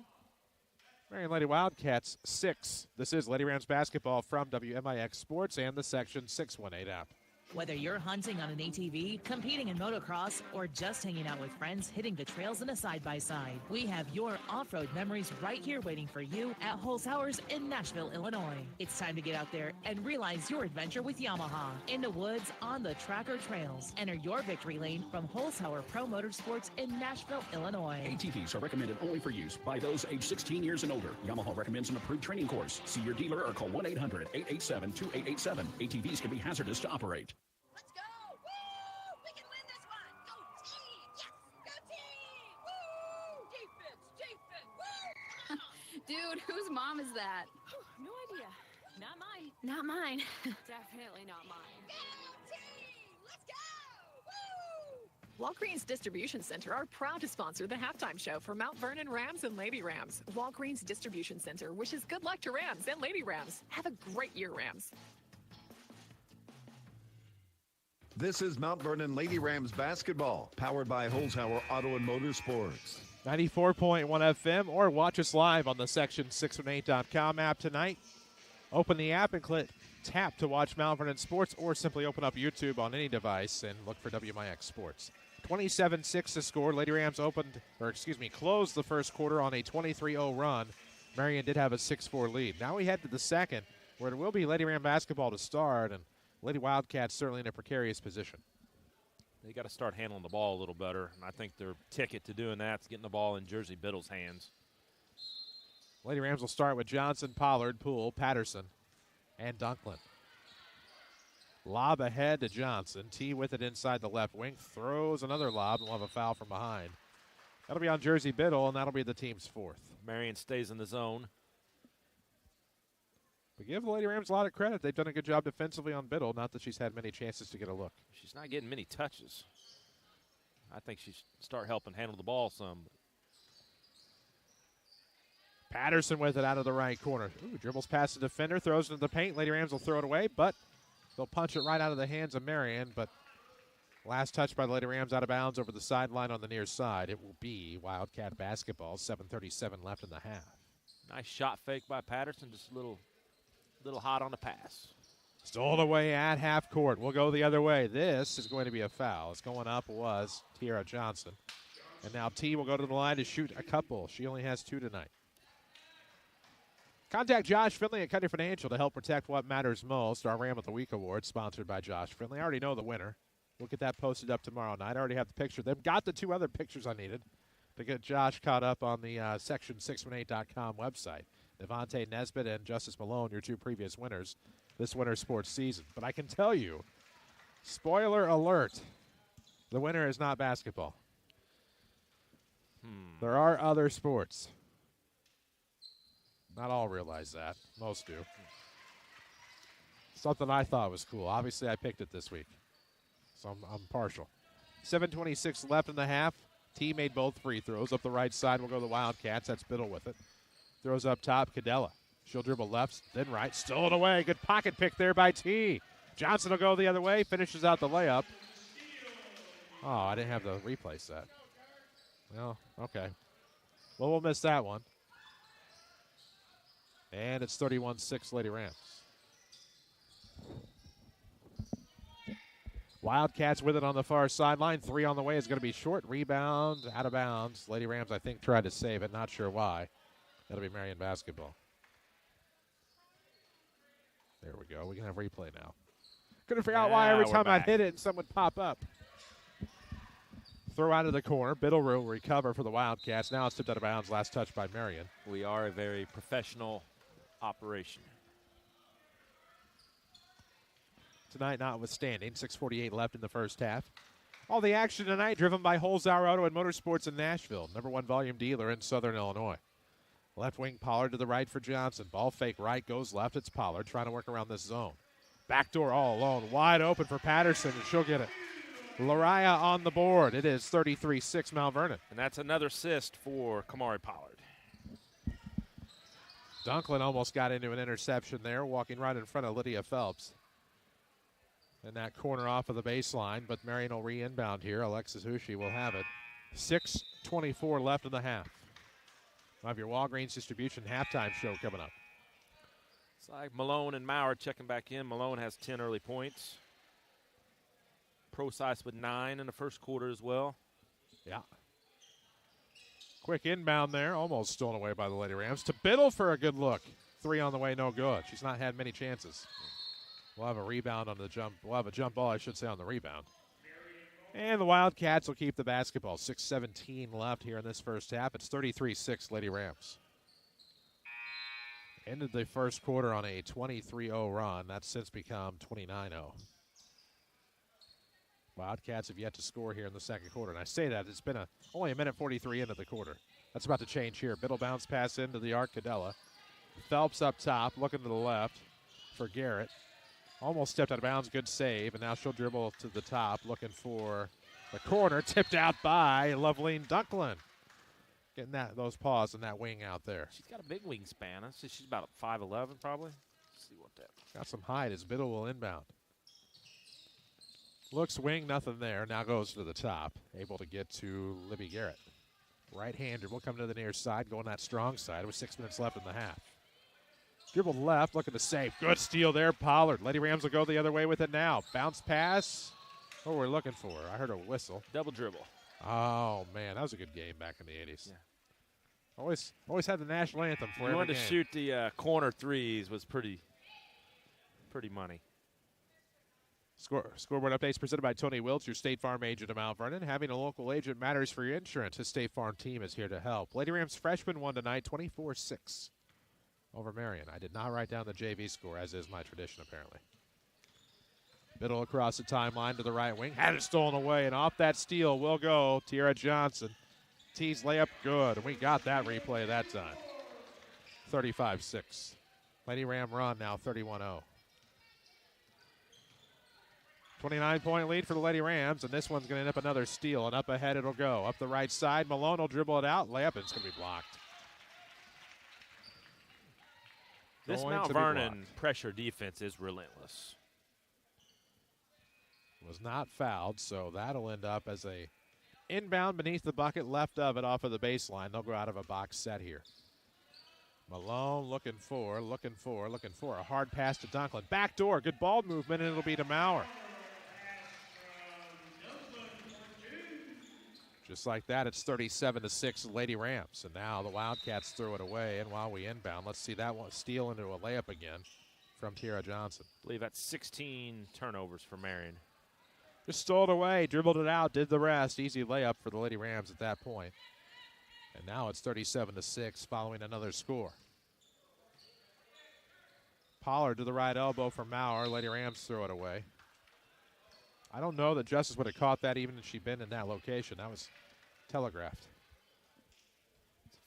Marion Lady Wildcats 6. This is Lady Rams basketball from WMIX Sports and the Section 618 app. Whether you're hunting on an ATV, competing in motocross, or just hanging out with friends hitting the trails in a side-by-side, we have your off-road memories right here waiting for you at Holzhauer's in Nashville, Illinois. It's time to get out there and realize your adventure with Yamaha. In the woods, on the track or trails. Enter your victory lane from Holzhauer Pro Motorsports in Nashville, Illinois. ATVs are recommended only for use by those age 16 years and older. Yamaha recommends an approved training course. See your dealer or call 1-800-887-2887. ATVs can be hazardous to operate. Let's go! Woo! We can win this one! Go team! Yes! Go team! Woo! Defense! Defense! Woo! Dude, whose mom is that? No idea. Not mine. Not mine. Definitely not mine. Go team! Let's go! Woo! Walgreens Distribution Center are proud to sponsor the halftime show for Mount Vernon Rams and Lady Rams. Walgreens Distribution Center wishes good luck to Rams and Lady Rams. Have a great year, Rams. This is Mount Vernon Lady Rams basketball, powered by Holzhauer Auto and Motorsports. 94.1 FM, or watch us live on the Section618.com app tonight. Open the app and click tap to watch Mount Vernon Sports, or simply open up YouTube on any device and look for WMIX Sports. 27-6 to score. Lady Rams closed the first quarter on a 23-0 run. Marion did have a 6-4 lead. Now we head to the second, where it will be Lady Ram basketball to start, and Lady Wildcats certainly in a precarious position. They got to start handling the ball a little better, and I think their ticket to doing that is getting the ball in Jersey Biddle's hands. Lady Rams will start with Johnson, Pollard, Poole, Patterson, and Dunklin. Lob ahead to Johnson. T with it inside the left wing. Throws another lob, and we'll have a foul from behind. That'll be on Jersey Biddle, and that'll be the team's fourth. Marion stays in the zone. But give the Lady Rams a lot of credit. They've done a good job defensively on Biddle. Not that she's had many chances to get a look. She's not getting many touches. I think she should start helping handle the ball some. Patterson with it out of the right corner. Ooh, dribbles past the defender, throws into the paint. Lady Rams will throw it away, but they'll punch it right out of the hands of Marion. But last touch by the Lady Rams out of bounds over the sideline on the near side. It will be Wildcat basketball. 7:37 left in the half. Nice shot fake by Patterson, just a little hot on the pass. Stolen away at half court. We'll go the other way. This is going to be a foul. It's going up was Tiara Johnson. And now T will go to the line to shoot a couple. She only has 2 tonight. Contact Josh Finley at Country Financial to help protect what matters most. Our Ram of the Week Award, sponsored by Josh Finley. I already know the winner. We'll get that posted up tomorrow night. I already have the picture. They've got the 2 other pictures I needed to get Josh caught up on the Section618.com website. Devontae Nesbitt and Justice Malone, your 2 previous winners this winter sports season. But I can tell you, spoiler alert, the winner is not basketball. There are other sports. Not all realize that. Most do. Something I thought was cool. Obviously, I picked it this week, so I'm partial. 7:26 left in the half. T made both free throws. Up the right side, we'll go to the Wildcats. That's Biddle with it. Throws up top, Cadella. She'll dribble left, then right. Stolen away. Good pocket pick there by T. Johnson will go the other way. Finishes out the layup. Oh, I didn't have the replay set. Well, okay. Well, we'll miss that one. And it's 31-6 Lady Rams. Wildcats with it on the far sideline. 3 on the way is going to be short. Rebound, out of bounds. Lady Rams, I think, tried to save it. Not sure why. That'll be Marion basketball. There we go. We can have replay now. Couldn't figure out why every time I'd hit it and something would pop up. Throw out of the corner. Biddle will recover for the Wildcats. Now it's tipped out of bounds. Last touch by Marion. We are a very professional operation. Tonight notwithstanding, 6:48 left in the first half. All the action tonight driven by Holzhauer Auto and Motorsports in Nashville, #1 volume dealer in Southern Illinois. Left wing Pollard to the right for Johnson. Ball fake right, goes left. It's Pollard trying to work around this zone. Backdoor all alone, wide open for Patterson, and she'll get it. Lariah on the board. It is 33-6 Mount Vernon. And that's another assist for Kamari Pollard. Dunklin almost got into an interception there, walking right in front of Lydia Phelps. And that corner off of the baseline, but Marion will re-inbound here. Alexis Hushi will have it. 6:24 left in the half. We'll have your Walgreens Distribution halftime show coming up. It's like Malone and Maurer checking back in. Malone has 10 early points. Procise with 9 in the first quarter as well. Yeah. Quick inbound there, almost stolen away by the Lady Rams. To Biddle for a good look. 3 on the way, no good. She's not had many chances. We'll have a rebound on the jump. We'll have a jump ball, I should say, on the rebound. And the Wildcats will keep the basketball. 6:17 left here in this first half. It's 33-6 Lady Rams. Ended the first quarter on a 23-0 run. That's since become 29-0. Wildcats have yet to score here in the second quarter. And I say that, it's been only a minute 43 into the quarter. That's about to change here. Biddle bounce pass into the arc, Cadella. Phelps up top, looking to the left for Garrett. Almost stepped out of bounds, good save. And now she'll dribble to the top, looking for the corner. Tipped out by Loveline Dunklin. Getting those paws and that wing out there. She's got a big wingspan. I'd say she's about 5'11", probably. Let's see what that. Got some height as Biddle will inbound. Looks wing, nothing there. Now goes to the top. Able to get to Libby Garrett. Right-hander will come to the near side, going that strong side with 6 minutes left in the half. Dribbled left, looking to save. Good steal there, Pollard. Lady Rams will go the other way with it now. Bounce pass. What we're looking for. I heard a whistle. Double dribble. Oh, man, that was a good game back in the 80s. Yeah. Always had the national anthem for every You wanted game. to shoot the corner threes was pretty money. Scoreboard updates presented by Tony Wiltz, your State Farm agent of Mount Vernon. Having a local agent matters for your insurance. His State Farm team is here to help. Lady Rams freshman won tonight, 24-6 over Marion. I did not write down the JV score, as is my tradition, apparently. Biddle across the timeline to the right wing. Had it stolen away, and off that steal will go Tiara Johnson. T's layup good, and we got that replay that time. 35-6. Lady Ram run now 31-0. 29-point lead for the Lady Rams, and this one's going to end up another steal, and up ahead it'll go. Up the right side, Malone will dribble it out. Layup, and it's going to be blocked. This Mount Vernon pressure defense is relentless. Was not fouled, so that'll end up as a inbound beneath the bucket, left of it off of the baseline. They'll go out of a box set here. Malone looking for a hard pass to Dunklin. Backdoor, good ball movement, and it'll be to Maurer. Just like that, it's 37-6 Lady Rams. And now the Wildcats throw it away, and while we inbound, let's see that one steal into a layup again from Tiara Johnson. I believe that's 16 turnovers for Marion. Just stole it away, dribbled it out, did the rest. Easy layup for the Lady Rams at that point. And now it's 37-6 following another score. Pollard to the right elbow for Maurer. Lady Rams throw it away. I don't know that Justice would have caught that even if she'd been in that location. That was telegraphed.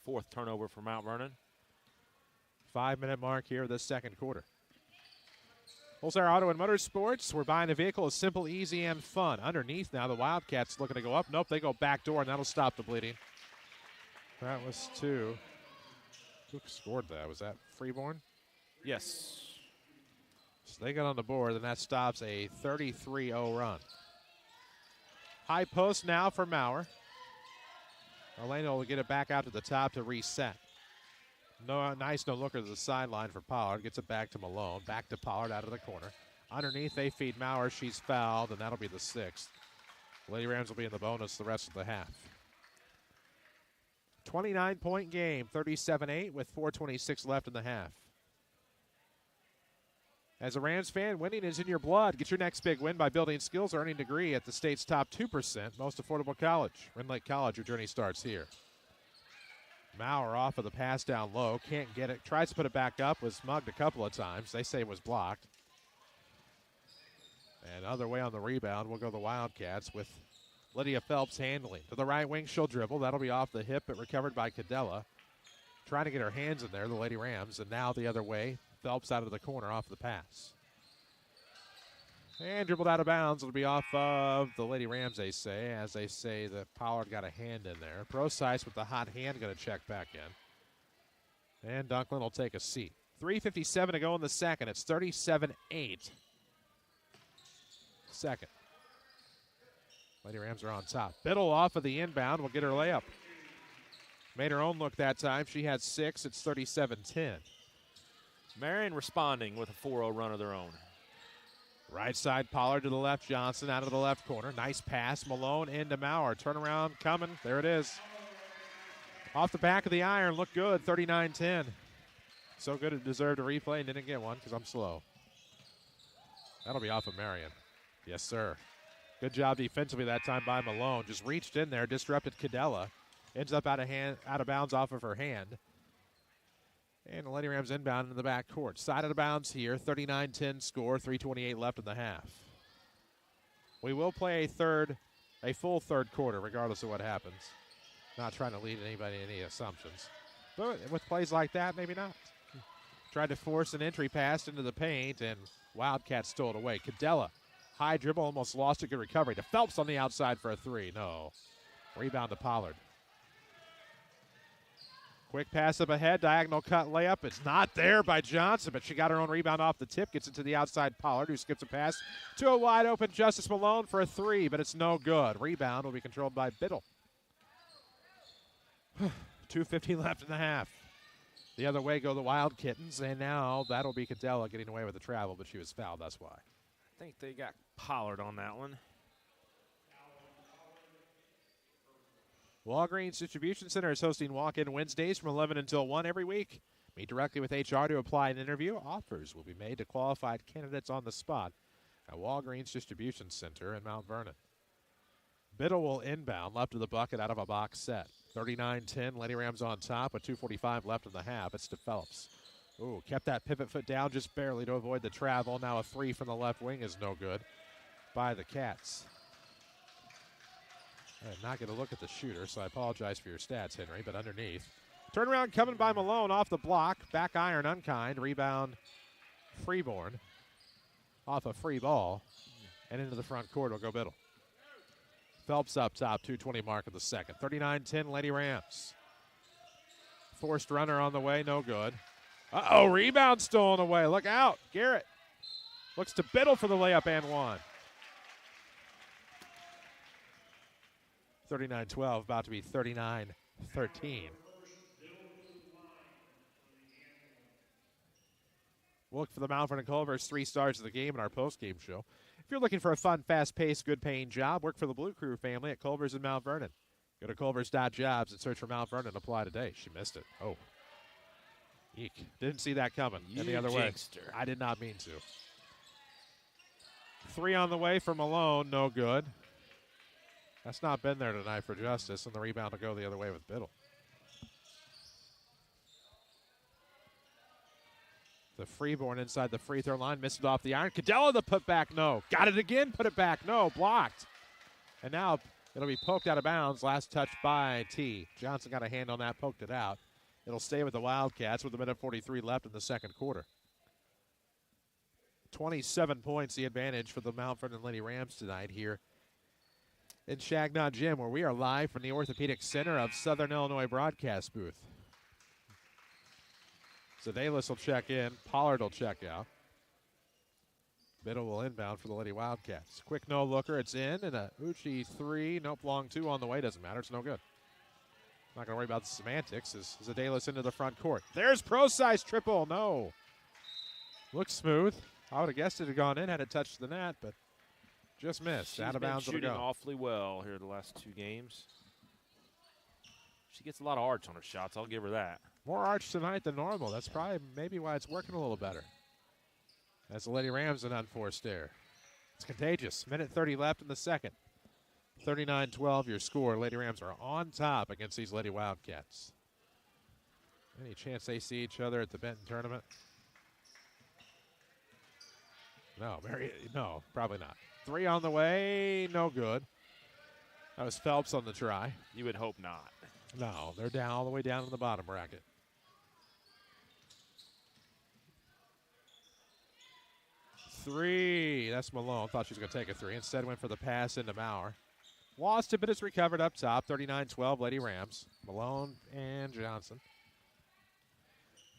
Fourth turnover for Mount Vernon. 5-minute mark here of this second quarter. Wholesale Auto and Motorsports. We're buying a vehicle is simple, easy, and fun. Underneath now, the Wildcats looking to go up. Nope, they go back door, and that'll stop the bleeding. That was 2. Who scored that? Was that Freeborn? Yes. So they got on the board, and that stops a 33-0 run. High post now for Maurer. Orlando will get it back out to the top to reset. Nice no-looker to the sideline for Pollard. Gets it back to Malone. Back to Pollard out of the corner. Underneath, they feed Maurer. She's fouled, and that'll be the 6th. Lady Rams will be in the bonus the rest of the half. 29-point game, 37-8 with 4:26 left in the half. As a Rams fan, winning is in your blood. Get your next big win by building skills or earning a degree at the state's top 2% most affordable college. Ren Lake College, your journey starts here. Maurer off of the pass down low. Can't get it. Tries to put it back up. Was mugged a couple of times. They say it was blocked. And other way on the rebound will go the Wildcats with Lydia Phelps handling. To the right wing, she'll dribble. That'll be off the hip, but recovered by Cadella. Trying to get her hands in there, the Lady Rams. And now the other way. Phelps out of the corner off the pass. And dribbled out of bounds. It'll be off of the Lady Rams, they say. As they say that Pollard got a hand in there. Procise with the hot hand going to check back in. And Dunklin will take a seat. 3:57 to go in the second. It's 37-8. Second. Lady Rams are on top. Biddle off of the inbound will get her layup. Made her own look that time. She had 6. It's 37-10. Marion responding with a 4-0 run of their own. Right side, Pollard to the left, Johnson out of the left corner. Nice pass, Malone into Maurer. Turnaround coming, there it is. Off the back of the iron, looked good, 39-10. So good it deserved a replay and didn't get one because I'm slow. That'll be off of Marion. Yes, sir. Good job defensively that time by Malone. Just reached in there, disrupted Cadella. Ends up out of bounds off of her hand. And the Lady Rams inbound in the back court. Side of the bounds here, 39-10 score, 3:28 left in the half. We will play a full third quarter regardless of what happens. Not trying to lead anybody any assumptions. But with plays like that, maybe not. Tried to force an entry pass into the paint, and Wildcats stole it away. Cadella, high dribble, almost lost a good recovery. To Phelps on the outside for a three. No. Rebound to Pollard. Quick pass up ahead, diagonal cut layup. It's not there by Johnson, but she got her own rebound off the tip. Gets it to the outside Pollard, who skips a pass to a wide open Justice Malone for a three, but it's no good. Rebound will be controlled by Biddle. 2:50 left in the half. The other way go the Wild Kittens, and now that'll be Cadella getting away with the travel, but she was fouled, that's why. I think they got Pollard on that one. Walgreens Distribution Center is hosting walk-in Wednesdays from 11 until 1 every week. Meet directly with HR to apply an interview. Offers will be made to qualified candidates on the spot at Walgreens Distribution Center in Mount Vernon. Biddle will inbound left of the bucket out of a box set. 39-10, Lady Rams on top with 2:45 left in the half. It's to Phelps. Ooh, kept that pivot foot down just barely to avoid the travel. Now a three from the left wing is no good by the Cats. I'm not going to look at the shooter, so I apologize for your stats, Henry, but underneath. Turnaround coming by Malone off the block. Back iron, Unkind. Rebound, Freeborn. Off a free ball. And into the front court will go Biddle. Phelps up top, 2:20 mark of the second. 39-10, Lady Rams. Forced runner on the way, no good. Uh-oh, rebound stolen away. Look out, Garrett. Looks to Biddle for the layup and one. 39-12, about to be 39-13. We'll look for the Mount Vernon Culver's 3 stars of the game in our post-game show. If you're looking for a fun, fast-paced, good-paying job, work for the Blue Crew family at Culver's in Mount Vernon. Go to culvers.jobs and search for Mount Vernon. Apply today. She missed it. Oh. Eek. Didn't see that coming. Any other way. I did not mean to. 3 on the way for Malone. No good. That's not been there tonight for Justice, and the rebound will go the other way with Biddle. The Freeborn inside the free throw line, missed it off the iron. Cadella the putback, no. Got it again, put it back, no, blocked. And now it'll be poked out of bounds. Last touch by T. Johnson got a hand on that, poked it out. It'll stay with the Wildcats with a minute 43 left in the second quarter. 27 points the advantage for the Mount Vernon Lady Rams tonight here in Shagnon Gym, where we are live from the Orthopedic Center of Southern Illinois broadcast booth. Sedalis will check in. Pollard will check out. Biddle will inbound for the Lady Wildcats. Quick no-looker. It's in, and a Uchi 3. Nope, long 2 on the way. Doesn't matter. It's no good. Not going to worry about the semantics. As Sedalis into the front court. There's Pro-Size triple. No. Looks smooth. I would have guessed it had gone in had it touched the net, but just missed. Out of bounds. She's been shooting awfully well here the last 2 games. She gets a lot of arch on her shots. I'll give her that. More arch tonight than normal. That's probably maybe why it's working a little better. As the Lady Rams an unforced error. It's contagious. Minute 30 left in the second. 39-12 your score. Lady Rams are on top against these Lady Wildcats. Any chance they see each other at the Benton tournament? No, no, probably not. 3 on the way, no good. That was Phelps on the try. You would hope not. No, they're down all the way down in the bottom bracket. Three. That's Malone. Thought she was going to take a 3. Instead went for the pass into Maurer. Lost it, but it's recovered up top. 39-12, Lady Rams. Malone and Johnson.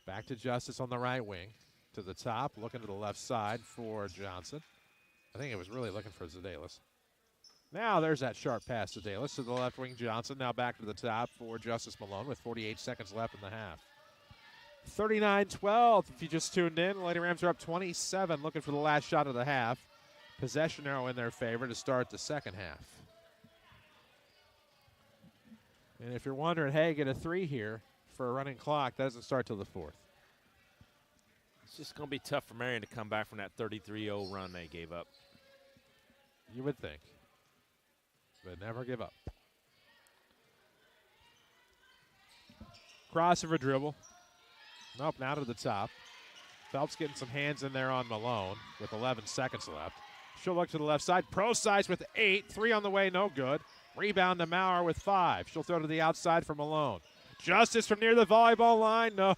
Back to Justice on the right wing. To the top, looking to the left side for Johnson. I think it was really looking for Sedalis. Now there's that sharp pass to Sedalis to the left wing Johnson. Now back to the top for Justice Malone with 48 seconds left in the half. 39-12 if you just tuned in. Lady Rams are up 27, looking for the last shot of the half. Possession arrow in their favor to start the second half. And if you're wondering, hey, get a 3 here for a running clock, that doesn't start till the 4th. It's just going to be tough for Marion to come back from that 33-0 run they gave up. You would think. But never give up. Crossover dribble. Nope, now to the top. Phelps getting some hands in there on Malone with 11 seconds left. She'll look to the left side. Pro size with 8. 3 on the way, no good. Rebound to Maurer with 5. She'll throw to the outside for Malone. Justice from near the volleyball line. No.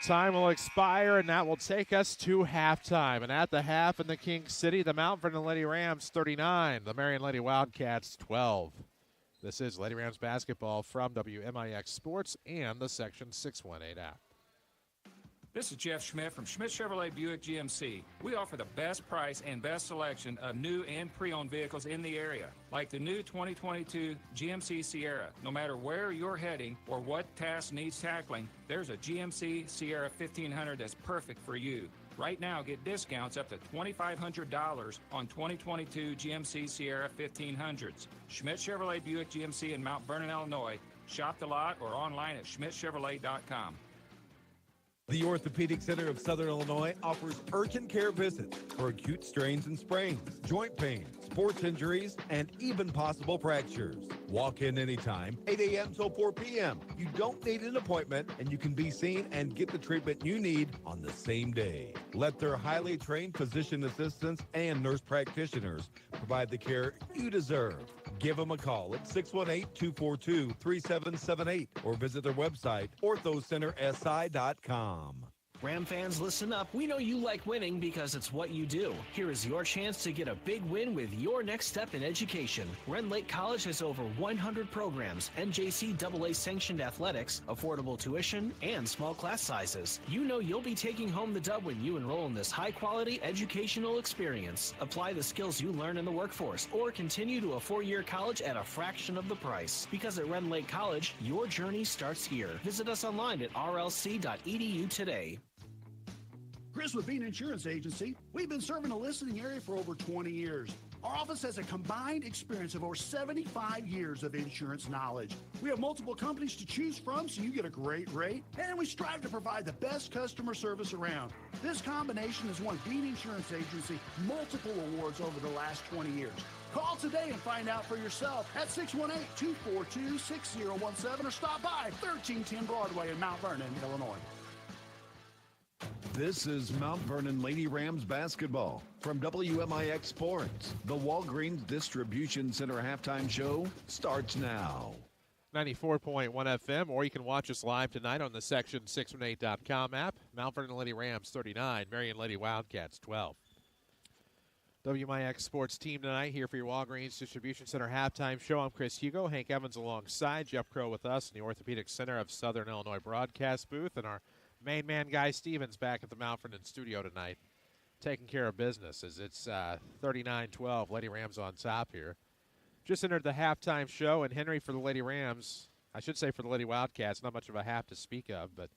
Time will expire, and that will take us to halftime. And at the half in the King City, the Mount Vernon Lady Rams 39, the Marion Lady Wildcats 12. This is Lady Rams basketball from WMIX Sports and the Section 618 app. This is Jeff Schmidt from Schmidt Chevrolet Buick GMC. We offer the best price and best selection of new and pre-owned vehicles in the area, like the new 2022 GMC Sierra. No matter where you're heading or what task needs tackling, there's a GMC Sierra 1500 that's perfect for you. Right now, get discounts up to $2,500 on 2022 GMC Sierra 1500s. Schmidt Chevrolet Buick GMC in Mount Vernon, Illinois. Shop the lot or online at schmidtchevrolet.com. The Orthopedic Center of Southern Illinois offers urgent care visits for acute strains and sprains, joint pain, sports injuries, and even possible fractures. Walk in anytime, 8 a.m. till 4 p.m. You don't need an appointment, and you can be seen and get the treatment you need on the same day. Let their highly trained physician assistants and nurse practitioners provide the care you deserve. Give them a call at 618-242-3778 or visit their website, orthocentersi.com. Ram fans, listen up. We know you like winning because it's what you do. Here is your chance to get a big win with your next step in education. Ren Lake College has over 100 programs, NJCAA sanctioned athletics, affordable tuition, and small class sizes. You know you'll be taking home the dub when you enroll in this high-quality educational experience. Apply the skills you learn in the workforce or continue to a 4-year college at a fraction of the price. Because at Ren Lake College, your journey starts here. Visit us online at rlc.edu today. Chris with Bean Insurance Agency. We've been serving the listening area for over 20 years. Our office has a combined experience of over 75 years of insurance knowledge. We have multiple companies to choose from, so you get a great rate, and we strive to provide the best customer service around. This combination has won Bean Insurance Agency multiple awards over the last 20 years. Call today and find out for yourself at 618-242-6017 or stop by 1310 Broadway in Mount Vernon, Illinois. This is Mount Vernon Lady Rams basketball from WMIX Sports. The Walgreens Distribution Center halftime show starts now. 94.1 FM, or you can watch us live tonight on the Section618.com app. Mount Vernon Lady Rams 39, Marion Lady Wildcats 12. WMIX Sports team tonight here for your Walgreens Distribution Center halftime show. I'm Chris Hugo. Hank Evans alongside Jeff Crow with us in the Orthopedic Center of Southern Illinois broadcast booth, and our main man, Guy Stevens, back at the Mount Vernon studio tonight, taking care of business as it's 39-12. Lady Rams on top here. Just entered the halftime show, and Henry for the Lady Rams, I should say for the Lady Wildcats, not much of a half to speak of, but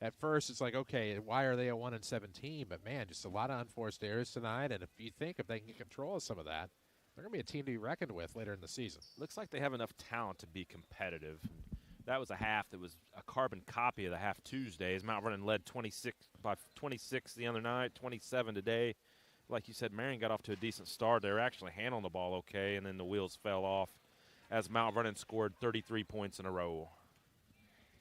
at first it's like, okay, why are they a 1-17? But, man, just a lot of unforced errors tonight, and if they can get control of some of that, they're going to be a team to be reckoned with later in the season. Looks like they have enough talent to be competitive. That was a half that was a carbon copy of the half Tuesday, as Mount Vernon led 26 the other night, 27 today. Like you said, Marion got off to a decent start. They were actually handling the ball okay, and then the wheels fell off as Mount Vernon scored 33 points in a row.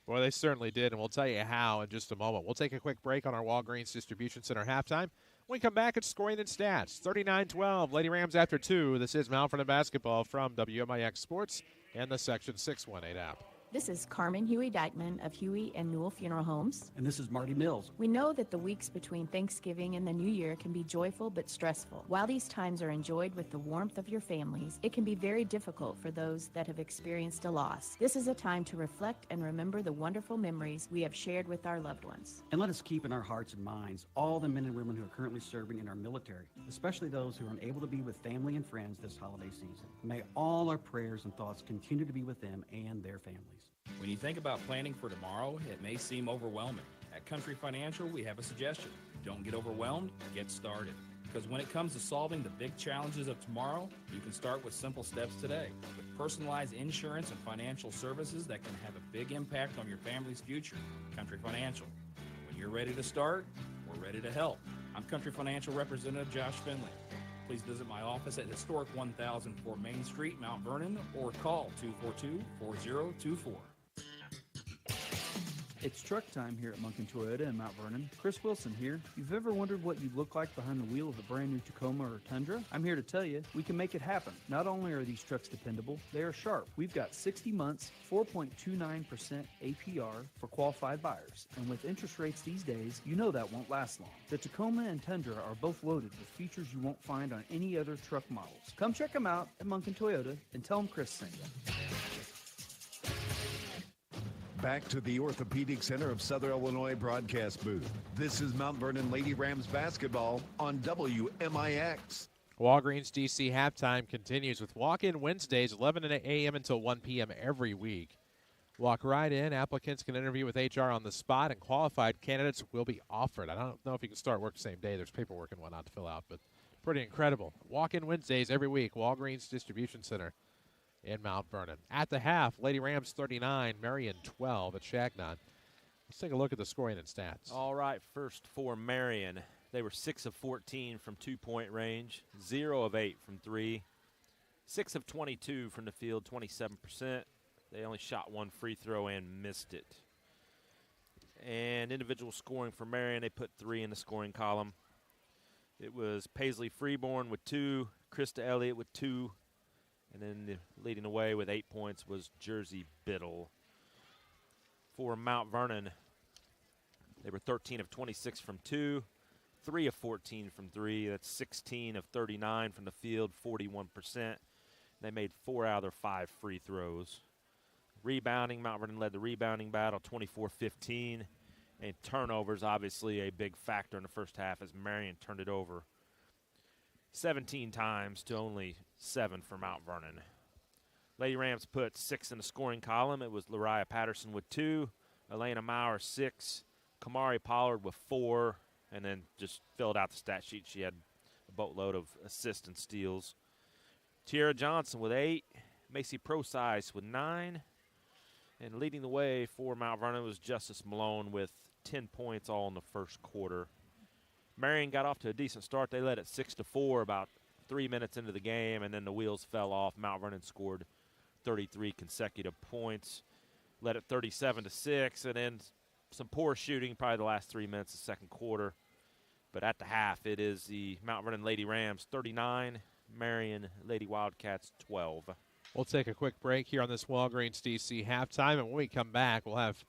Well, they certainly did, and we'll tell you how in just a moment. We'll take a quick break on our Walgreens Distribution Center halftime. When we come back, it's scoring and stats. 39-12, Lady Rams after 2. This is Mount Vernon basketball from WMIX Sports and the Section 618 app. This is Carmen Huey Dykeman of Huey and Newell Funeral Homes. And this is Marty Mills. We know that the weeks between Thanksgiving and the New Year can be joyful but stressful. While these times are enjoyed with the warmth of your families, it can be very difficult for those that have experienced a loss. This is a time to reflect and remember the wonderful memories we have shared with our loved ones. And let us keep in our hearts and minds all the men and women who are currently serving in our military, especially those who are unable to be with family and friends this holiday season. May all our prayers and thoughts continue to be with them and their families. When you think about planning for tomorrow, it may seem overwhelming. At Country Financial, we have a suggestion. Don't get overwhelmed, get started. Because when it comes to solving the big challenges of tomorrow, you can start with simple steps today. With personalized insurance and financial services that can have a big impact on your family's future. Country Financial. When you're ready to start, we're ready to help. I'm Country Financial Representative Josh Finley. Please visit my office at Historic 1004 Main Street, Mount Vernon, or call 242-4024. It's truck time here at Munkin Toyota in Mount Vernon. Chris Wilson here. If you've ever wondered what you look like behind the wheel of a brand new Tacoma or Tundra, I'm here to tell you we can make it happen. Not only are these trucks dependable, they are sharp. We've got 60 months, 4.29% APR for qualified buyers. And with interest rates these days, you know that won't last long. The Tacoma and Tundra are both loaded with features you won't find on any other truck models. Come check them out at Munkin Toyota and tell them Chris sent you. Back to the Orthopedic Center of Southern Illinois broadcast booth. This is Mount Vernon Lady Rams basketball on WMIX. Walgreens DC halftime continues with walk-in Wednesdays, 11 a.m. until 1 p.m. every week. Walk right in. Applicants can interview with HR on the spot, and qualified candidates will be offered. I don't know if you can start work the same day. There's paperwork and whatnot to fill out, but pretty incredible. Walk-in Wednesdays every week. Walgreens Distribution Center in Mount Vernon. At the half, Lady Rams 39, Marion 12 at Shagnon. Let's take a look at the scoring and stats. All right, first for Marion. They were 6 of 14 from two-point range, 0 of 8 from three, 6 of 22 from the field, 27%. They only shot one free throw and missed it. And individual scoring for Marion, they put 3 in the scoring column. It was Paisley Freeborn with 2, Krista Elliott with 2, and then leading the way with 8 points was Jersey Biddle. For Mount Vernon, they were 13 of 26 from 2, 3 of 14 from 3. That's 16 of 39 from the field, 41%. They made 4 out of their 5 free throws. Rebounding, Mount Vernon led the rebounding battle, 24-15. And turnovers, obviously a big factor in the first half as Marion turned it over 17 times to only 7 for Mount Vernon. Lady Rams put 6 in the scoring column. It was Lariah Patterson with 2, Elena Maurer 6, Kamari Pollard with 4, and then just filled out the stat sheet. She had a boatload of assists and steals. Tiara Johnson with 8, Macy Prosize with 9, and leading the way for Mount Vernon was Justice Malone with 10 points all in the first quarter. Marion got off to a decent start. They led at 6-4 about 3 minutes into the game, and then the wheels fell off. Mount Vernon scored 33 consecutive points, led at 37-6, and then some poor shooting probably the last 3 minutes of the second quarter. But at the half, it is the Mount Vernon Lady Rams 39, Marion Lady Wildcats 12. We'll take a quick break here on this Walgreens DC halftime, and when we come back, we'll have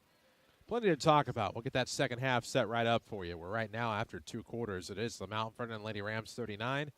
plenty to talk about. We'll get that second half set right up for you. We're right now after 2 quarters. It is the Mount Vernon Lady Rams 39,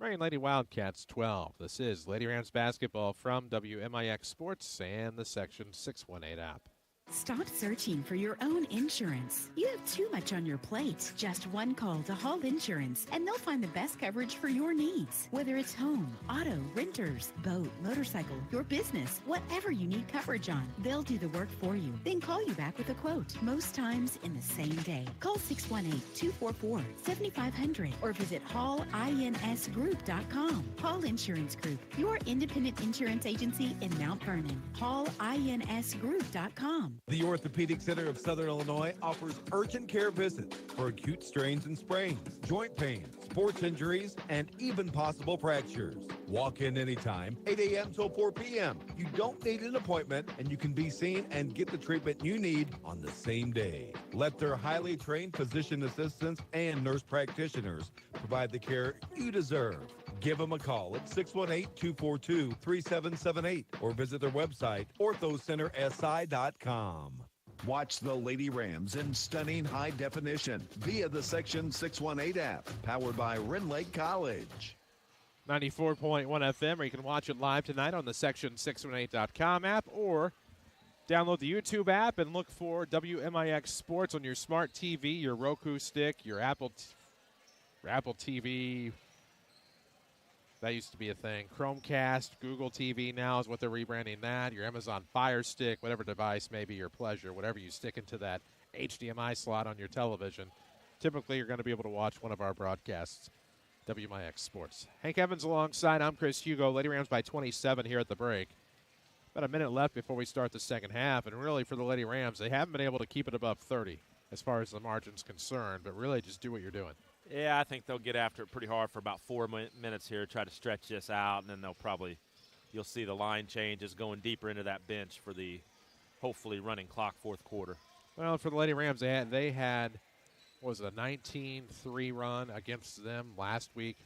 Marion Lady Wildcats 12. This is Lady Rams basketball from WMIX Sports and the Section 618 app. Stop searching for your own insurance. You have too much on your plate. Just one call to Hall Insurance, and they'll find the best coverage for your needs. Whether it's home, auto, renters, boat, motorcycle, your business, whatever you need coverage on, they'll do the work for you. Then call you back with a quote, most times in the same day. Call 618-244-7500 or visit HallInsGroup.com. Hall Insurance Group, your independent insurance agency in Mount Vernon. HallInsGroup.com. The Orthopedic Center of Southern Illinois offers urgent care visits for acute strains and sprains, joint pain, sports injuries, and even possible fractures. Walk in anytime, 8 a.m. till 4 p.m. You don't need an appointment, and you can be seen and get the treatment you need on the same day. Let their highly trained physician assistants and nurse practitioners provide the care you deserve. Give them a call at 618-242-3778 or visit their website, orthocentersi.com. Watch the Lady Rams in stunning high definition via the Section 618 app, powered by Wren Lake College. 94.1 FM, or you can watch it live tonight on the Section618.com app, or download the YouTube app and look for WMIX Sports on your smart TV, your Roku stick, your Apple TV. That used to be a thing. Chromecast, Google TV now is what they're rebranding that. Your Amazon Fire Stick, whatever device may be your pleasure, whatever you stick into that HDMI slot on your television. typically you're going to be able to watch one of our broadcasts, WMIX Sports. Hank Evans alongside. I'm Chris Hugo. Lady Rams by 27 here at the break. About a minute left before we start the second half, and really for the Lady Rams, they haven't been able to keep it above 30 as far as the margin's concerned, but really just do what you're doing. Yeah, I think they'll get after it pretty hard for about 4 minutes here, try to stretch this out, and then you'll see the line changes going deeper into that bench for the hopefully running clock fourth quarter. Well, for the Lady Rams, they had what was it, a 19-3 run against them last week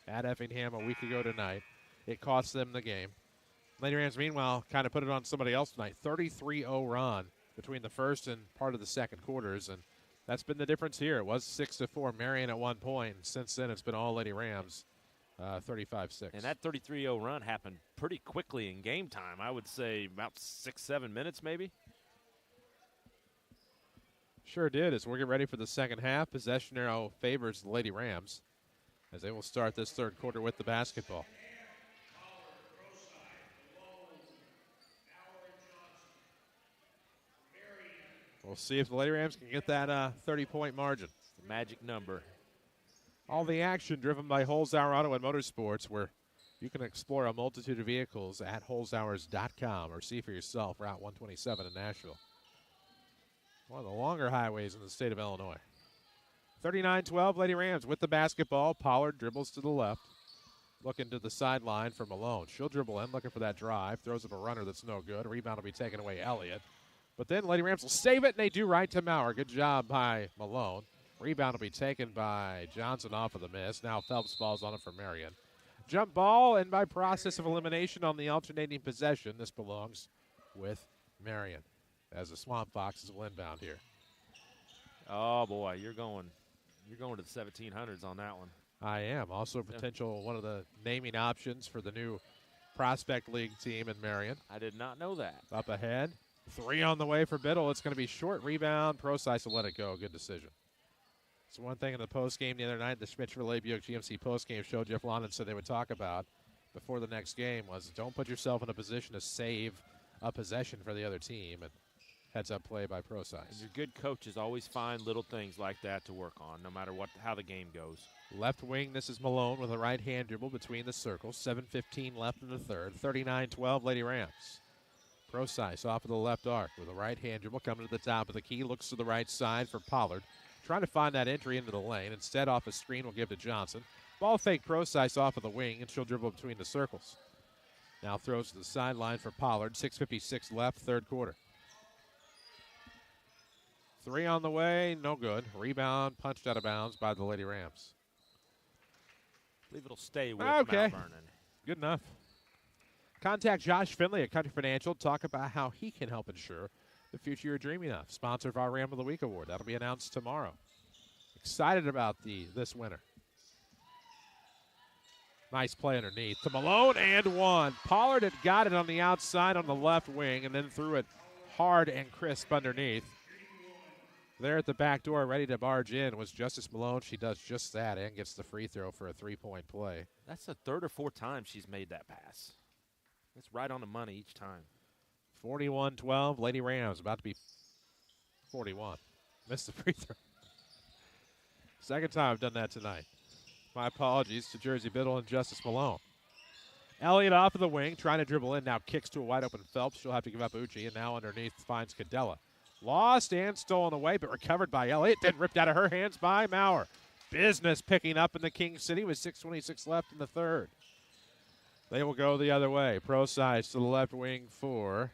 at Effingham a week ago tonight. It cost them the game. Lady Rams, meanwhile, kind of put it on somebody else tonight. 33-0 run between the first and part of the second quarters, and that's been the difference here. It was 6-4 Marion at one point, and since then it's been all Lady Rams, 35-6. And that 33-0 run happened pretty quickly in game time. I would say about 6-7 minutes maybe. Sure did. As we're getting ready for the second half, possession arrow favors the Lady Rams as they will start this third quarter with the basketball. We'll see if the Lady Rams can get that 30-point margin. The magic number. All the action driven by Holzhauer Auto and Motorsports, where you can explore a multitude of vehicles at holzhauers.com or see for yourself Route 127 in Nashville. One of the longer highways in the state of Illinois. 39-12, Lady Rams with the basketball. Pollard dribbles to the left, looking to the sideline for Malone. She'll dribble in, looking for that drive. Throws up a runner that's no good. Rebound will be taken away, Elliott. But then Lady Rams will save it, and they do right to Maurer. Good job by Malone. Rebound will be taken by Johnson off of the miss. Now Phelps falls on it for Marion. Jump ball, and by process of elimination on the alternating possession, this belongs with Marion as the Swamp Foxes will inbound here. Oh, boy, you're going to the 1700s on that one. I am. Also a potential one of the naming options for the new Prospect League team in Marion. I did not know that. Up ahead. 3 on the way for Biddle. It's going to be short rebound. Procise will let it go. Good decision. It's one thing in the postgame the other night, the Schmidt-Chevrolet Buick GMC postgame show Jeff London said they would talk about before the next game was don't put yourself in a position to save a possession for the other team. And heads-up play by Procise. And your good coaches always find little things like that to work on, no matter how the game goes. Left wing, this is Malone with a right-hand dribble between the circles. 7:15 left in the third. 39-12, Lady Rams. Procise off of the left arc with a right-hand dribble coming to the top of the key. Looks to the right side for Pollard. Trying to find that entry into the lane. Instead, off a screen, will give to Johnson. Ball fake Procise off of the wing, and she'll dribble between the circles. Now throws to the sideline for Pollard. 6:56 left, third quarter. 3 on the way, no good. Rebound punched out of bounds by the Lady Rams. I believe it'll stay with Mount Vernon. Good enough. Contact Josh Finley at Country Financial. Talk about how he can help ensure the future you're dreaming of. Sponsor of our Ram of the Week award. That'll be announced tomorrow. Excited about this winner. Nice play underneath to Malone and one. Pollard had got it on the outside on the left wing and then threw it hard and crisp underneath. There at the back door, ready to barge in, was Justice Malone. She does just that and gets the free throw for a three-point play. That's the third or fourth time she's made that pass. It's right on the money each time. 41-12, Lady Rams about to be 41. Missed the free throw. Second time I've done that tonight. My apologies to Jersey Biddle and Justice Malone. Elliott off of the wing, trying to dribble in. Now kicks to a wide-open Phelps. She'll have to give up Uchi, and now underneath finds Cadella. Lost and stolen away, but recovered by Elliott. Then ripped out of her hands by Maurer. Business picking up in the King City with 6:26 left in the third. They will go the other way. Procise to the left wing for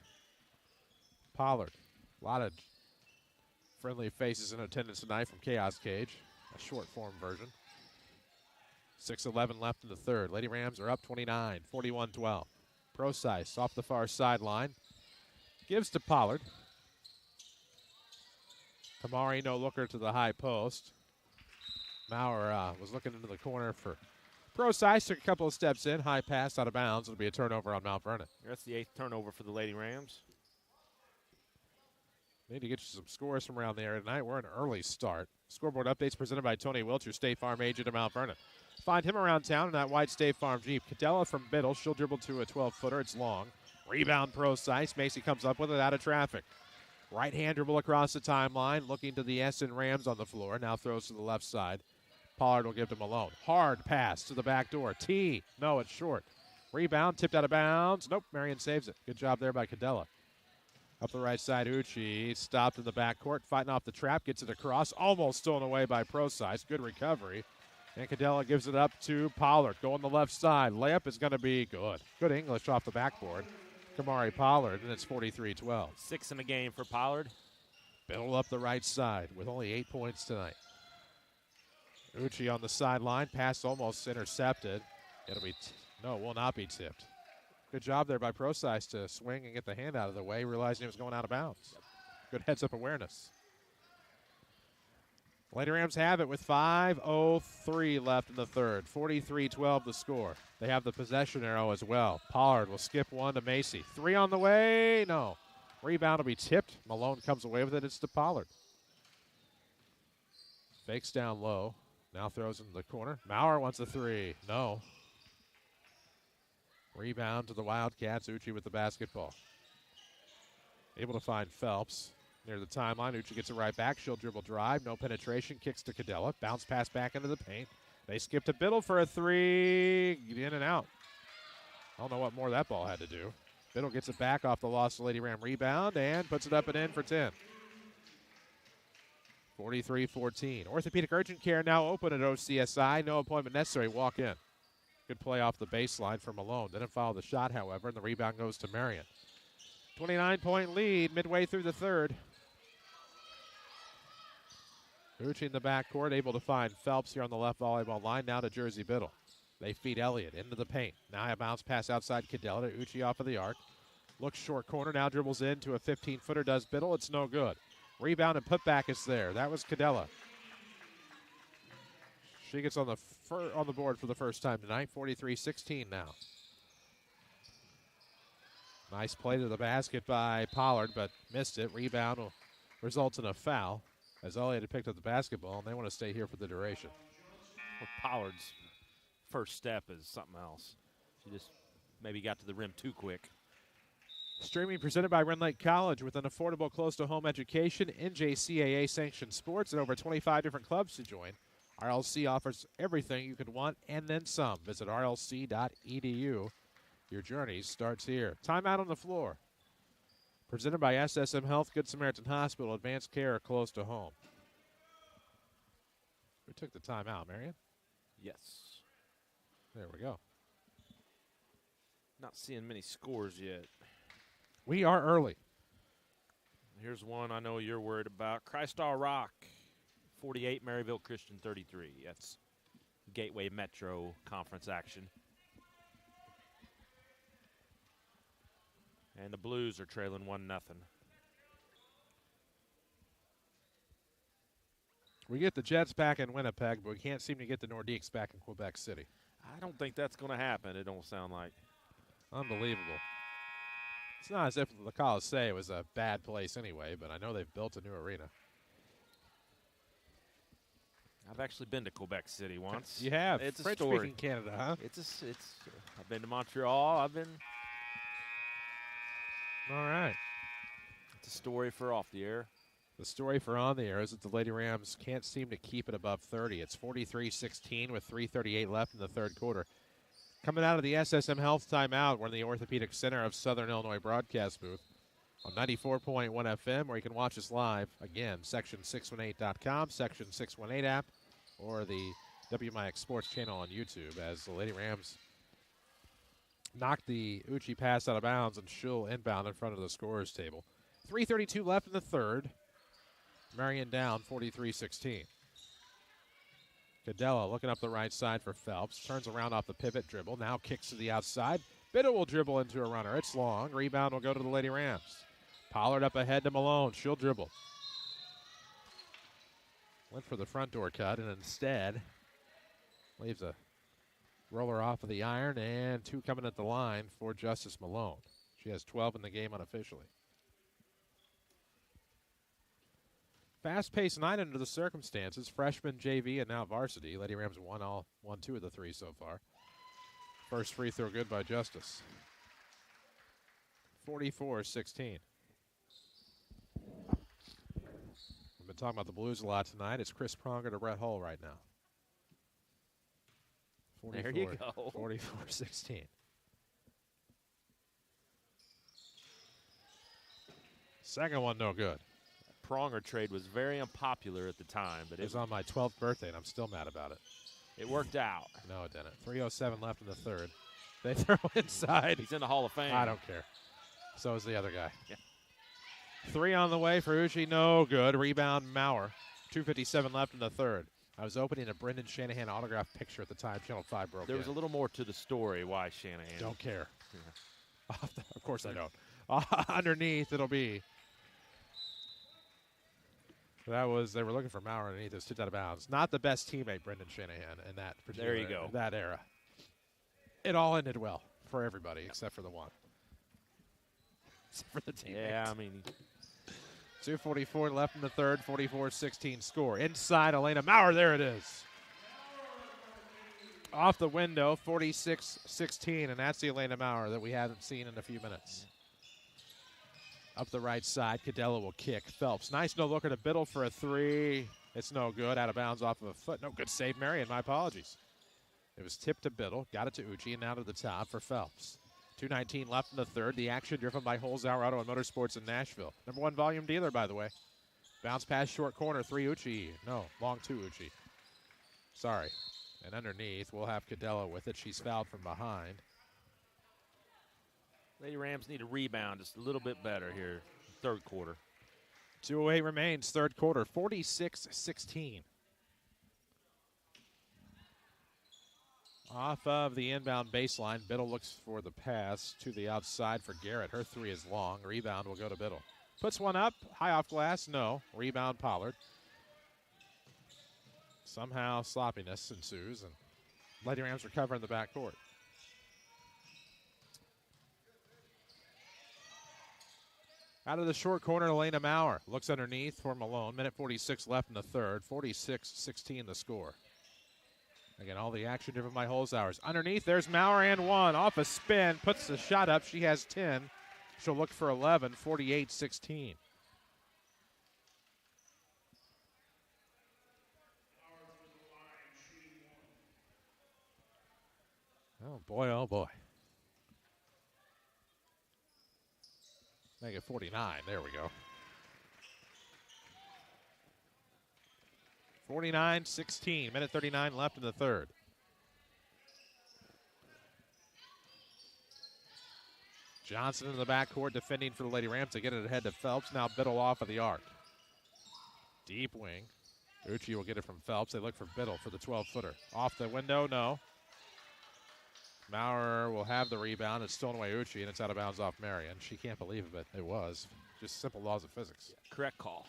Pollard. A lot of friendly faces in attendance tonight from Chaos Cage, a short form version. 6:11 left in the third. Lady Rams are up 29, 41-12. Procise off the far sideline. Gives to Pollard. Tamari no-looker to the high post. Maurer was looking into the corner for Procise. Took a couple of steps in. High pass out of bounds. It'll be a turnover on Mount Vernon. That's the 8th turnover for the Lady Rams. Need to get you some scores from around the area tonight. We're an early start. Scoreboard updates presented by Tony Wilcher, State Farm agent of Mount Vernon. Find him around town in that white State Farm Jeep. Cadella from Biddle. She'll dribble to a 12-footer. It's long. Rebound Procise. Macy comes up with it out of traffic. Right-hand dribble across the timeline, looking to the Essen Rams on the floor. Now throws to the left side. Pollard will give to Malone. Hard pass to the back door. T. No, it's short. Rebound, tipped out of bounds. Nope, Marion saves it. Good job there by Cadella. Up the right side, Uchi stopped in the backcourt, fighting off the trap, gets it across, almost stolen away by Procise. Good recovery. And Cadella gives it up to Pollard. Going the left side. Layup is going to be good. Good English off the backboard. Kamari Pollard, and it's 43-12. 6 in the game for Pollard. Biddle up the right side with only 8 points tonight. Uchi on the sideline. Pass almost intercepted. It'll be, will not be tipped. Good job there by Procise to swing and get the hand out of the way, realizing it was going out of bounds. Good heads-up awareness. Lady Rams have it with 5:03 left in the third. 43-12 the score. They have the possession arrow as well. Pollard will skip one to Macy. 3 on the way. No. Rebound will be tipped. Malone comes away with it. It's to Pollard. Fakes down low. Now throws into the corner. Maurer wants a 3. No. Rebound to the Wildcats. Uchi with the basketball. Able to find Phelps. Near the timeline, Uchi gets it right back. She'll dribble drive. No penetration. Kicks to Cadella. Bounce pass back into the paint. They skip to Biddle for a 3. In and out. I don't know what more that ball had to do. Biddle gets it back off the loss to Lady Ram rebound and puts it up and in for 10. 43-14. Orthopedic Urgent Care now open at OCSI. No appointment necessary. Walk in. Good play off the baseline for Malone. Didn't follow the shot, however, and the rebound goes to Marion. 29-point lead midway through the third. Uchi in the backcourt, able to find Phelps here on the left volleyball line. Now to Jersey Biddle. They feed Elliott into the paint. Now a bounce pass outside Cadella to Uchi off of the arc. Looks short corner, now dribbles into a 15-footer, does Biddle. It's no good. Rebound and putback is there. That was Cadella. She gets on the board for the first time tonight. 43-16 now. Nice play to the basket by Pollard, but missed it. Rebound will result in a foul as Elliott had picked up the basketball, and they want to stay here for the duration. Well, Pollard's first step is something else. She just maybe got to the rim too quick. Streaming presented by Ren Lake College with an affordable close-to-home education, NJCAA-sanctioned sports, and over 25 different clubs to join. RLC offers everything you could want and then some. Visit rlc.edu. Your journey starts here. Timeout on the floor. Presented by SSM Health, Good Samaritan Hospital, advanced care close to home. We took the timeout, Marion. Yes. There we go. Not seeing many scores yet. We are early. Here's one I know you're worried about. Crystal Rock, 48, Maryville Christian 33. That's Gateway Metro Conference action. And the Blues are trailing 1-0. We get the Jets back in Winnipeg, but we can't seem to get the Nordiques back in Quebec City. I don't think that's going to happen, it don't sound like. Unbelievable. It's not as if the Coliseum was a bad place anyway, but I know they've built a new arena. I've actually been to Quebec City once. You have? It's a French-speaking story. Canada, huh? I've been to Montreal. All right. It's a story for off the air. The story for on the air is that the Lady Rams can't seem to keep it above 30. It's 43-16 with 3:38 left in the third quarter. Coming out of the SSM Health timeout, we're in the Orthopedic Center of Southern Illinois broadcast booth on 94.1 FM, where you can watch us live, again, section618.com, Section 618 app, or the WMIX Sports channel on YouTube, as the Lady Rams knocked the Uchi pass out of bounds and Schull inbound in front of the scorer's table. 3:32 left in the third. Marion down 43-16. Cadella looking up the right side for Phelps. Turns around off the pivot dribble. Now kicks to the outside. Biddle will dribble into a runner. It's long. Rebound will go to the Lady Rams. Pollard up ahead to Malone. She'll dribble. Went for the front door cut and instead leaves a roller off of the iron, and 2 coming at the line for Justice Malone. She has 12 in the game unofficially. Fast-paced night under the circumstances. Freshman, JV, and now varsity. Lady Rams won 2 of the 3 so far. First free throw good by Justice. 44-16. talking about the Blues a lot tonight. It's Chris Pronger to Brett Hull right now. There you go. 44-16. Second one, no good. Pronger trade was very unpopular at the time, but It was on my 12th birthday, and I'm still mad about it. It worked out. No, it didn't. 3:07 left in the third. They throw inside. He's in the Hall of Fame. I don't care. So is the other guy. Yeah. 3 on the way for Uchi. No good. Rebound, Maurer. 2:57 left in the third. I was opening a Brendan Shanahan autograph picture at the time. Channel 5 broke There was in. a little more to the story why Shanahan. Don't care. Of course I don't. Underneath, it'll be. They were looking for Maurer underneath. It was tipped out of bounds. Not the best teammate, Brendan Shanahan, in that particular There you go. that era. It all ended well for everybody except for the one. Except for the teammate. Yeah, I mean. 2:44 left in the third, 44-16 score. Inside, Elena Maurer, there it is. Off the window, 46-16, and that's the Elena Maurer that we haven't seen in a few minutes. Up the right side, Cadella will kick. Phelps, nice no-looker to Biddle for a 3. It's no good, out of bounds off of a foot. No good save, Marion, my apologies. It was tipped to Biddle, got it to Uchi, and now to the top for Phelps. 2:19 left in the third. The action driven by Holzhauer Auto and Motorsports in Nashville. Number 1 volume dealer, by the way. Bounce pass, short corner, 3 Uchi. No, long 2 Uchi. Sorry. And underneath, we'll have Cadella with it. She's fouled from behind. Lady Rams need a rebound just a little bit better here, third quarter. 2:08 remains, third quarter, 46-16. Off of the inbound baseline, Biddle looks for the pass to the outside for Garrett. Her 3 is long. Rebound will go to Biddle. Puts one up, high off glass, no. Rebound Pollard. Somehow sloppiness ensues, and Lady Rams recover in the backcourt. Out of the short corner, Elena Maurer looks underneath for Malone. Minute 46 left in the third. 46-16 the score. Again, all the action driven by Holzhauer. Underneath, there's Maurer and 1. Off a spin, puts the shot up. She has 10. She'll look for 11. 48-16. Oh, boy, oh, boy. Make it 49. There we go. 49-16. Minute 39 left in the third. Johnson in the backcourt defending for the Lady Rams to get it ahead to Phelps. Now Biddle off of the arc. Deep wing. Uchi will get it from Phelps. They look for Biddle for the 12-footer. Off the window, no. Maurer will have the rebound. It's stolen away Uchi, and it's out of bounds off Marion. She can't believe it, but it was. Just simple laws of physics. Yeah, correct call.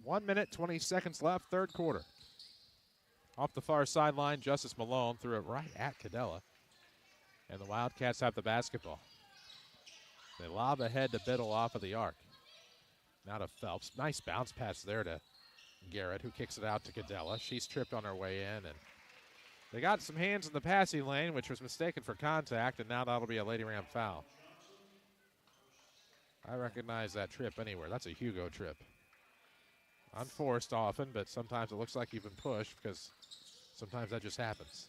1 minute, 20 seconds left, third quarter. Off the far sideline, Justice Malone threw it right at Cadella. And the Wildcats have the basketball. They lob ahead to Biddle off of the arc. Now to Phelps. Nice bounce pass there to Garrett, who kicks it out to Cadella. She's tripped on her way in, and they got some hands in the passing lane, which was mistaken for contact, and now that'll be a Lady Ram foul. I recognize that trip anywhere. That's a Hugo trip. Unforced often, but sometimes it looks like you've been pushed because sometimes that just happens.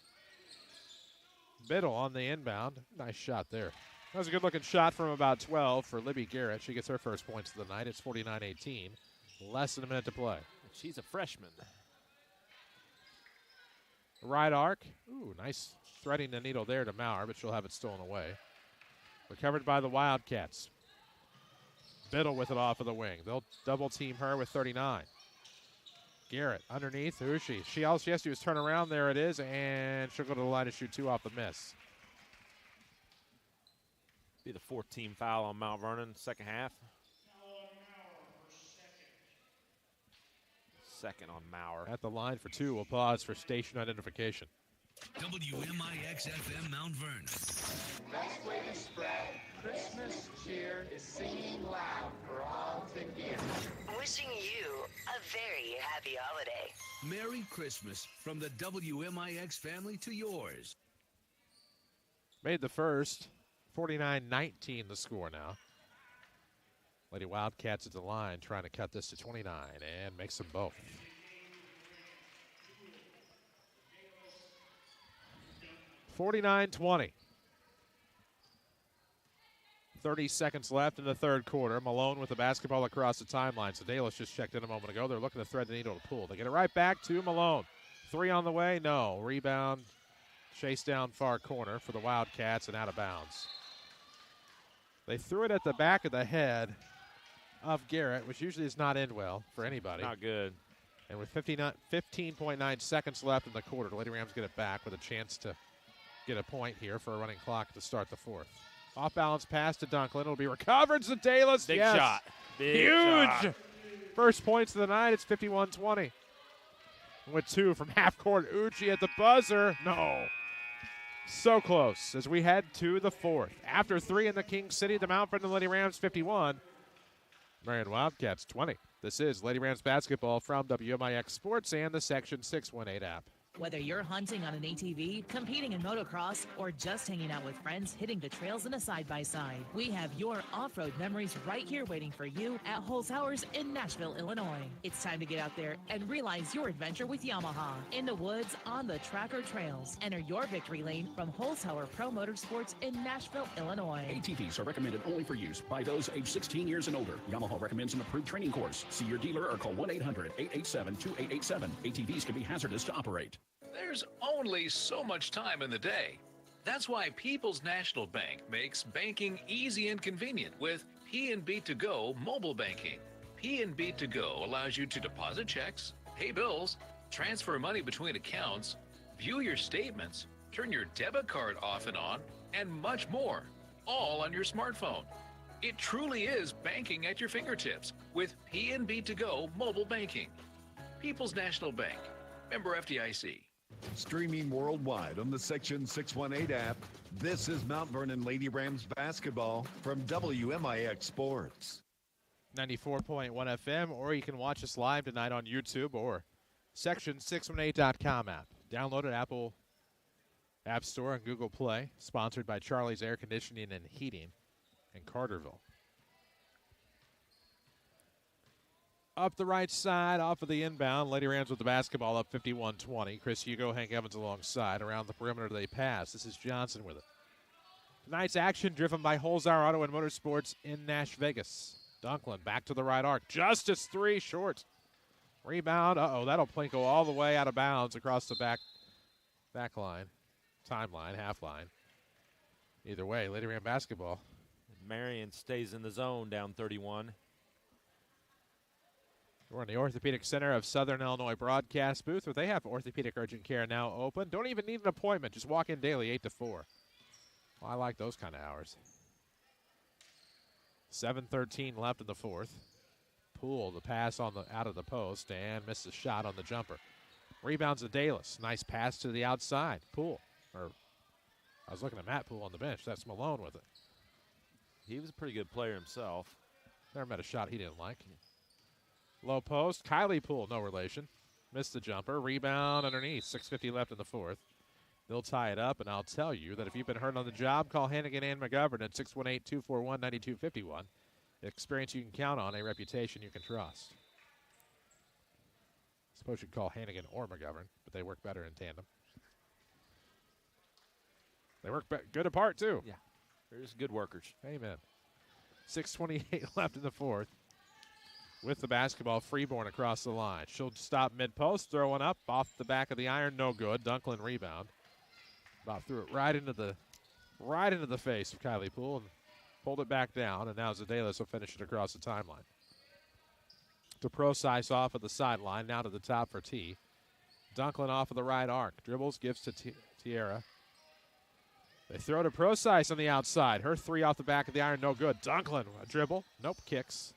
Biddle on the inbound. Nice shot there. That was a good-looking shot from about 12 for Libby Garrett. She gets her first points of the night. It's 49-18. Less than a minute to play. She's a freshman. Right arc. Ooh, nice threading the needle there to Maurer, but she'll have it stolen away. Recovered by the Wildcats. Biddle with it off of the wing. They'll double team her with 39. Garrett underneath. Who's she? All she has to do is turn around. There it is, and she'll go to the line to shoot 2 off the miss. Be the 4th-team foul on Mount Vernon, second half. Second on Maurer. At the line for 2. We'll pause for station identification. WMIX-FM Mount Vernon. Best way to spread Christmas cheer is singing loud for all to hear. Wishing you a very happy holiday. Merry Christmas from the WMIX family to yours. Made the first. 49-19 the score now. Lady Wildcats at the line trying to cut this to 29 and makes them both. (49-20). 30 seconds left in the third quarter. Malone with the basketball across the timeline. Sedalis just checked in a moment ago. They're looking to thread the needle to Poole. They get it right back to Malone. 3 on the way, no. Rebound, chase down far corner for the Wildcats and out of bounds. They threw it at the back of the head of Garrett, which usually does not end well for anybody. Not good. And with 15.9 seconds left in the quarter, the Lady Rams get it back with a chance to get a point here for a running clock to start the fourth. Off-balance pass to Dunklin. It'll be recovered. Sedalis. Big yes. shot. Big Huge. shot. First points of the night. It's 51-20. With 2 from half court. Uchi at the buzzer. No. So close as we head to the fourth. After 3 in the King City, the Mount Vernon Lady Rams 51. Marion Wildcats 20. This is Lady Rams basketball from WMIX Sports and the Section 618 app. Whether you're hunting on an ATV, competing in motocross, or just hanging out with friends hitting the trails in a side-by-side, we have your off-road memories right here waiting for you at Holzhauer's in Nashville, Illinois. It's time to get out there and realize your adventure with Yamaha. In the woods, on the track or trails. Enter your victory lane from Holzhauer Pro Motorsports in Nashville, Illinois. ATVs are recommended only for use by those age 16 years and older. Yamaha recommends an approved training course. See your dealer or call 1-800-887-2887. ATVs can be hazardous to operate. There's only so much time in the day. That's why People's National Bank makes banking easy and convenient with P&B To Go mobile banking. P&B To Go allows you to deposit checks, pay bills, transfer money between accounts, view your statements, turn your debit card off and on, and much more, all on your smartphone. It truly is banking at your fingertips with P&B To Go mobile banking. People's National Bank, member FDIC. Streaming worldwide on the Section 618 app, this is Mount Vernon Lady Rams basketball from WMIX Sports. 94.1 FM, or you can watch us live tonight on YouTube or section618.com app. Download it Apple App Store and Google Play. Sponsored by Charlie's Air Conditioning and Heating in Carterville. Up the right side, off of the inbound. Lady Rams with the basketball up 51-20. Chris Hugo, Hank Evans alongside. Around the perimeter they pass. This is Johnson with it. Tonight's action driven by Holzhauer Auto and Motorsports in Nash Vegas. Dunklin back to the right arc. Justice 3 short. Rebound. That'll Plinko all the way out of bounds across the back line. Timeline, half line. Either way, Lady Ram basketball. Marion stays in the zone down 31. We're in the Orthopedic Center of Southern Illinois broadcast booth where they have orthopedic urgent care now open. Don't even need an appointment. Just walk in daily 8 to 4. Well, I like those kind of hours. 7:13 left in the fourth. Poole, the pass out of the post and missed a shot on the jumper. Rebounds to Dalis. Nice pass to the outside. Poole. I was looking at Matt Poole on the bench. That's Malone with it. He was a pretty good player himself. Never met a shot he didn't like. Low post. Kylie Poole, no relation. Missed the jumper. Rebound underneath. 6:50 left in the fourth. They'll tie it up, and I'll tell you that if you've been hurt on the job, call Hannigan and McGovern at 618-241-9251. Experience you can count on, a reputation you can trust. I suppose you'd call Hannigan or McGovern, but they work better in tandem. They work good apart, too. Yeah, they're just good workers. Amen. 6:28 left in the fourth. With the basketball, Freeborn across the line. She'll stop mid-post, throw one up, off the back of the iron, no good. Dunklin rebound. About threw it right into the face of Kylie Poole and pulled it back down, and now Zedalis will finish it across the timeline. To Procise off of the sideline, now to the top for T. Dunklin off of the right arc. Dribbles, gives to Tierra. They throw to Procise on the outside. Her 3 off the back of the iron, no good. Dunklin, a dribble. Nope, kicks.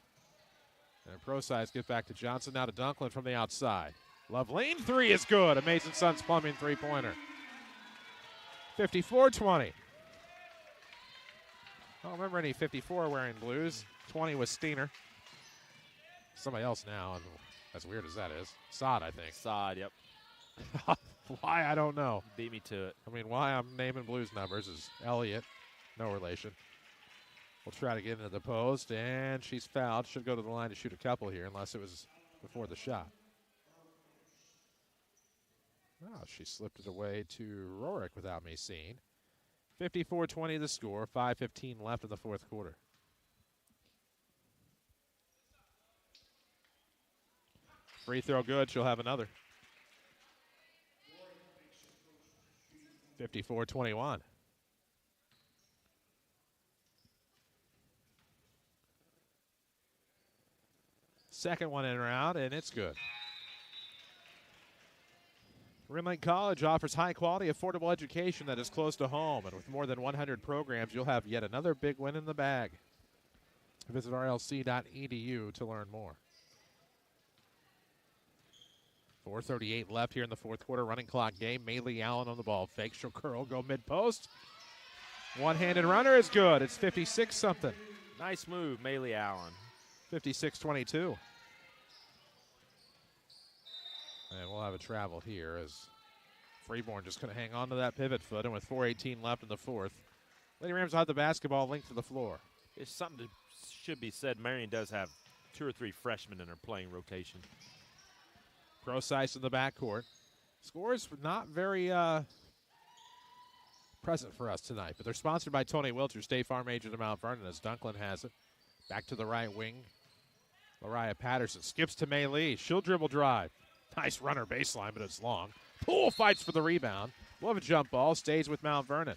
And Procise gets back to Johnson. Now to Dunklin from the outside. Loveline 3 is good. Amazing Sons Plumbing three-pointer. 54-20. I don't remember any 54 wearing blues. 20 was Steiner. Somebody else now, and as weird as that is. Sod, I think. Sod, yep. Why, I don't know. Beat me to it. I mean, why I'm naming blues numbers is Elliott. No relation. will try to get into the post, and she's fouled. Should go to the line to shoot a couple here, unless it was before the shot. Oh, she slipped it away to Rorick without me seeing. 54-20 the score, 5:15 left in the fourth quarter. Free throw good, she'll have another. 54-21. Second one in or out, and it's good. Rimlake College offers high-quality, affordable education that is close to home, and with more than 100 programs, you'll have yet another big win in the bag. Visit rlc.edu to learn more. 4:38 left here in the fourth quarter. Running clock game. Maylee Allen on the ball. Fake, she'll curl, go mid-post. One-handed runner is good. It's 56-something. Nice move, Maylee Allen. 56-22. And we'll have a travel here as Freeborn just going to hang on to that pivot foot. And with 4:18 left in the fourth, Lady Rams will have the basketball linked to the floor. It's something that should be said. Marion does have 2 or 3 freshmen in her playing rotation. Pro-Sice in the backcourt. Scores not very present for us tonight, but they're sponsored by Tony Wilcher, State Farm agent of Mount Vernon, as Dunklin has it. Back to the right wing. Mariah Patterson skips to Maylee. She'll dribble drive. Nice runner baseline, but it's long. Poole fights for the rebound. We'll have a jump ball. Stays with Mount Vernon.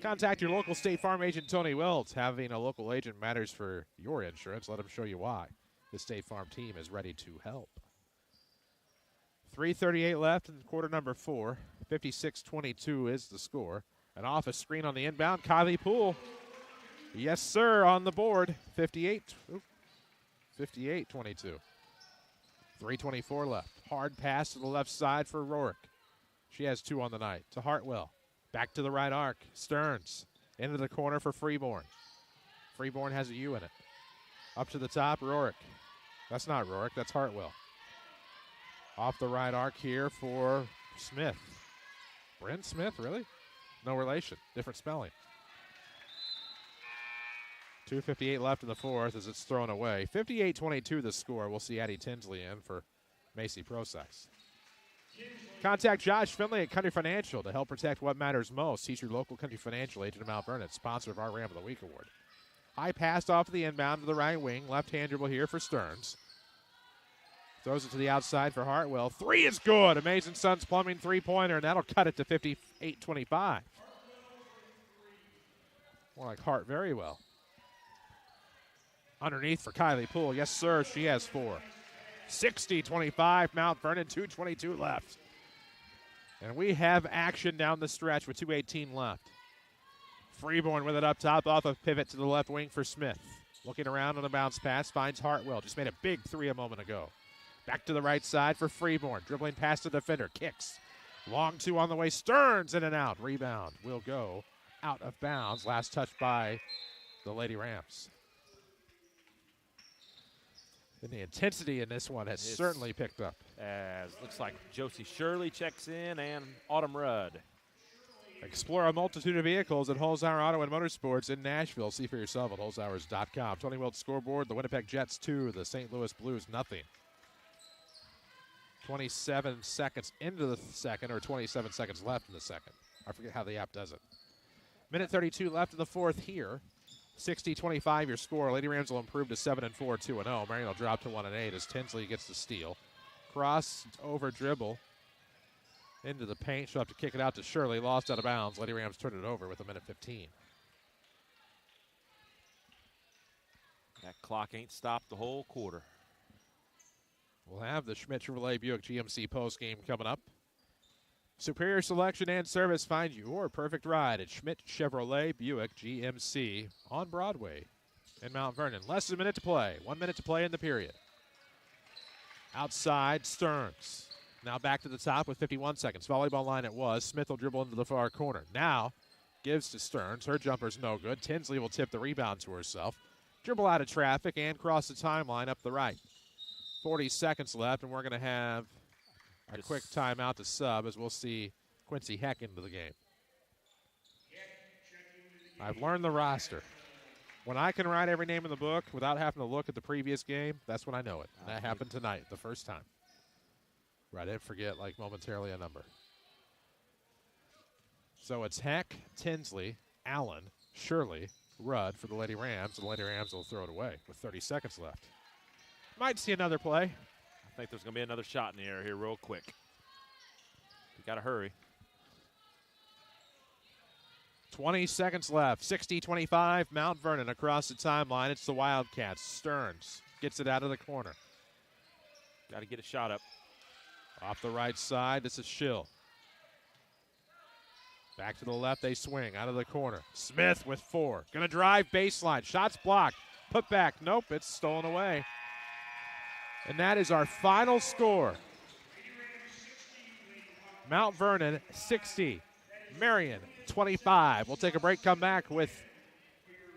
Contact your local State Farm agent, Tony Wiltz. Having a local agent matters for your insurance. Let him show you why. The State Farm team is ready to help. 3:38 left in quarter number 4. 56-22 is the score. An office screen on the inbound. Kylie Poole. Yes, sir, on the board. 58-22. 3:24 left. Hard pass to the left side for Rorick. She has 2 on the night. To Hartwell. Back to the right arc. Stearns. Into the corner for Freeborn. Freeborn has a U in it. Up to the top, Rorick. That's not Rorick, that's Hartwell. Off the right arc here for Smith. Bryn Smith, really? No relation. Different spelling. 2:58 left in the fourth as it's thrown away. 58-22 the score. We'll see Addie Tinsley in for Macy Pro-Sice. Contact Josh Finley at Country Financial to help protect what matters most. He's your local Country Financial agent of Mount Vernon, sponsor of our Ram of the Week award. High pass off the inbound to the right wing. Left-hand dribble here for Stearns. Throws it to the outside for Hartwell. 3 is good. Amazing Sons Plumbing three-pointer, and that'll cut it to 58-25. More like Hart very well. Underneath for Kylie Poole. Yes, sir, she has 4. 60-25, Mount Vernon, 2:22 left. And we have action down the stretch with 2:18 left. Freeborn with it up top, off a pivot to the left wing for Smith. Looking around on the bounce pass, finds Hartwell. Just made a big 3 a moment ago. Back to the right side for Freeborn. Dribbling past the defender, kicks. Long 2 on the way, Stearns in and out. Rebound will go out of bounds. Last touch by the Lady Rams. And the intensity in this one has certainly picked up. As looks like Josie Shirley checks in and Autumn Rudd. Explore a multitude of vehicles at Holzhauer Auto and Motorsports in Nashville. See for yourself at holzhauers.com. Tony Wilt scoreboard, the Winnipeg Jets 2, the St. Louis Blues 0. 27 seconds into the second, or 27 seconds left in the second. I forget how the app does it. Minute 32 left in the fourth here. 60-25 your score. Lady Rams will improve to 7-4, 2-0. Marion will drop to 1-8 as Tinsley gets the steal. Cross over dribble into the paint. She'll have to kick it out to Shirley. Lost out of bounds. Lady Rams turn it over with a minute 15. That clock ain't stopped the whole quarter. We'll have the Schmidt Chevrolet Buick GMC postgame coming up. Superior selection and service. Find your perfect ride at Schmidt Chevrolet Buick GMC on Broadway in Mount Vernon. Less than a minute to play. 1 minute to play in the period. Outside, Stearns. Now back to the top with 51 seconds. Volleyball line it was. Smith will dribble into the far corner. Now gives to Stearns. Her jumper's no good. Tinsley will tip the rebound to herself. Dribble out of traffic and cross the timeline up the right. 40 seconds left, and we're going to have a quick timeout to sub as we'll see Quincy Heck into the game. I've learned the roster. When I can write every name in the book without having to look at the previous game, that's when I know it. And that happened tonight, the first time. Where I didn't forget, like, momentarily a number. So it's Heck, Tinsley, Allen, Shirley, Rudd for the Lady Rams. And the Lady Rams will throw it away with 30 seconds left. Might see another play. I think there's going to be another shot in the air here real quick. We got to hurry. 20 seconds left. 60-25. Mount Vernon across the timeline. It's the Wildcats. Stearns gets it out of the corner. Got to get a shot up. Off the right side, this is Schill. Back to the left, they swing out of the corner. Smith with 4. Going to drive baseline. Shots blocked. Put back. Nope, it's stolen away. And that is our final score. Mount Vernon 60. Marion 25. We'll take a break, come back with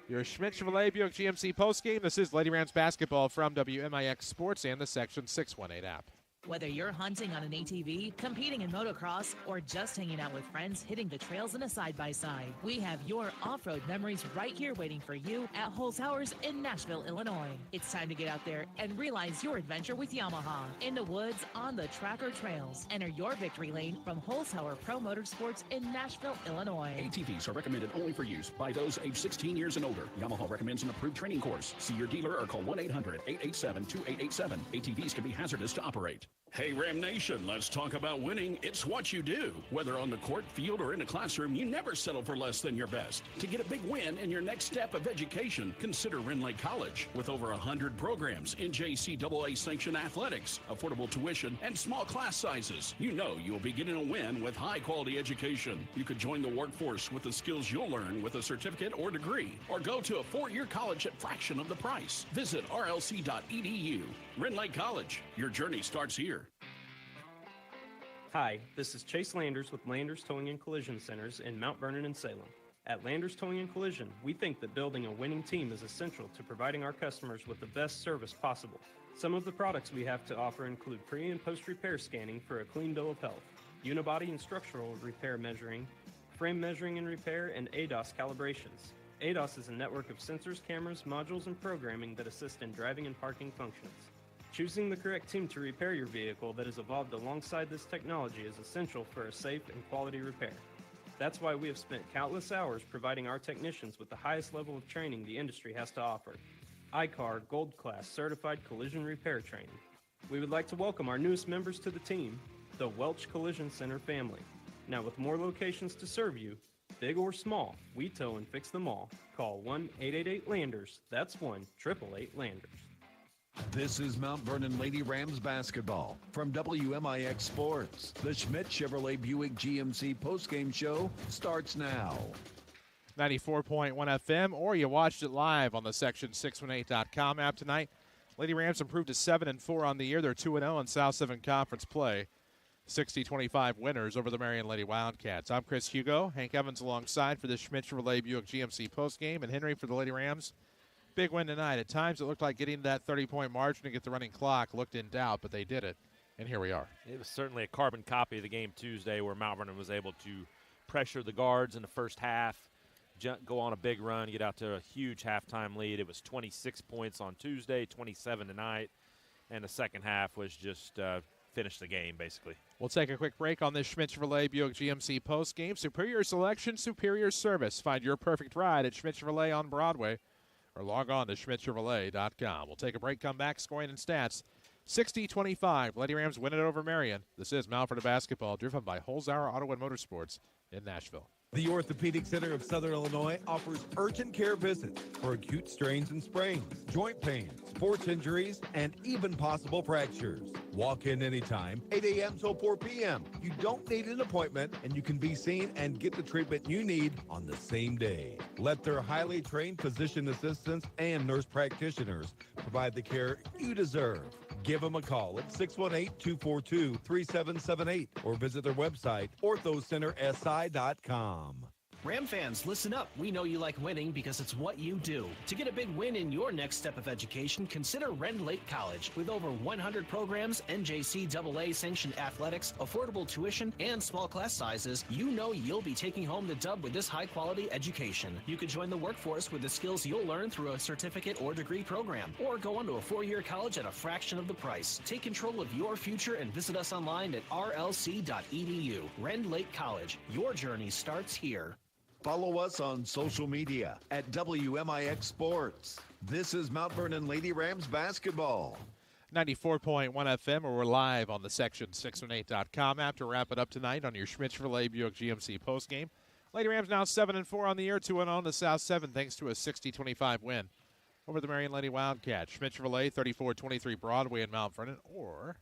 your Schmidt Chevrolet Buick GMC postgame. This is Lady Rams basketball from WMIX Sports and the Section 618 app. Whether you're hunting on an ATV, competing in motocross, or just hanging out with friends hitting the trails in a side-by-side, we have your off-road memories right here waiting for you at Holzhauer's in Nashville, Illinois. It's time to get out there and realize your adventure with Yamaha. In the woods, on the track or trails. Enter your victory lane from Holzhauer Pro Motorsports in Nashville, Illinois. ATVs are recommended only for use by those age 16 years and older. Yamaha recommends an approved training course. See your dealer or call 1-800-887-2887. ATVs can be hazardous to operate. Hey, Ram Nation, let's talk about winning. It's what you do. Whether on the court, field, or in a classroom, you never settle for less than your best. To get a big win in your next step of education, consider Ren Lake College. With over 100 programs, NJCAA sanctioned athletics, affordable tuition, and small class sizes, you know you'll be getting a win with high-quality education. You could join the workforce with the skills you'll learn with a certificate or degree, or go to a 4-year college at fraction of the price. Visit rlc.edu. Ren Lake College. Your journey starts here. Hi, this is Chase Landers with Landers Towing and Collision Centers in Mount Vernon and Salem. At Landers Towing and Collision, we think that building a winning team is essential to providing our customers with the best service possible. Some of the products we have to offer include pre- and post-repair scanning for a clean bill of health, unibody and structural repair measuring, frame measuring and repair, and ADAS calibrations. ADAS is a network of sensors, cameras, modules, and programming that assist in driving and parking functions. Choosing the correct team to repair your vehicle that has evolved alongside this technology is essential for a safe and quality repair. That's why we have spent countless hours providing our technicians with the highest level of training the industry has to offer. ICAR Gold Class Certified Collision Repair Training. We would like to welcome our newest members to the team, the Welch Collision Center family. Now with more locations to serve you, big or small, we tow and fix them all. Call 1-888-LANDERS. That's 1-888-LANDERS. This is Mount Vernon Lady Rams basketball from WMIX Sports. The Schmidt Chevrolet Buick GMC postgame show starts now. 94.1 FM, or you watched it live on the Section618.com app tonight. Lady Rams improved to 7-4 on the year. They're 2-0 in South 7 Conference play. 60-25 winners over the Marion Lady Wildcats. I'm Chris Hugo. Hank Evans alongside for the Schmidt Chevrolet Buick GMC postgame, and Henry for the Lady Rams. Big win tonight. At times it looked like getting that 30-point margin to get the running clock looked in doubt, but they did it, and here we are. It was certainly a carbon copy of the game Tuesday where Mount Vernon was able to pressure the guards in the first half, go on a big run, get out to a huge halftime lead. It was 26 points on Tuesday, 27 tonight, and the second half was just finish the game, basically. We'll take a quick break on this Schmidt Chevrolet Buick GMC postgame. Superior selection, superior service. Find your perfect ride at Schmidt Chevrolet on Broadway, or log on to schmidtchevrolet.com. We'll take a break, come back, scoring and stats. 60-25, Lady Rams win it over Marion. This is Mount Vernon basketball, driven by Holzhauer Auto and Motorsports in Nashville. The Orthopedic Center of Southern Illinois offers urgent care visits for acute strains and sprains, joint pain, sports injuries, and even possible fractures. Walk in anytime, 8 a.m. till 4 p.m. You don't need an appointment, and you can be seen and get the treatment you need on the same day. Let their highly trained physician assistants and nurse practitioners provide the care you deserve. Give them a call at 618-242-3778 or visit their website, orthocentersi.com. Ram fans, listen up. We know you like winning because it's what you do. To get a big win in your next step of education, consider Ren Lake College. With over 100 programs, NJCAA sanctioned athletics, affordable tuition, and small class sizes, you know you'll be taking home the dub with this high-quality education. You could join the workforce with the skills you'll learn through a certificate or degree program, or go on to a four-year college at a fraction of the price. Take control of your future and visit us online at rlc.edu. Ren Lake College. Your journey starts here. Follow us on social media at WMIX Sports. This is Mount Vernon Lady Rams basketball. 94.1 FM, where we're live on the Section618.com app to wrap it up tonight on your Schmidt Chevrolet Buick GMC postgame. Lady Rams now 7-4 on the year, 2-0 on the South 7, thanks to a 60-25 win over the Marion Lady Wildcats. Schmidt Chevrolet, 3423 Broadway in Mount Vernon, or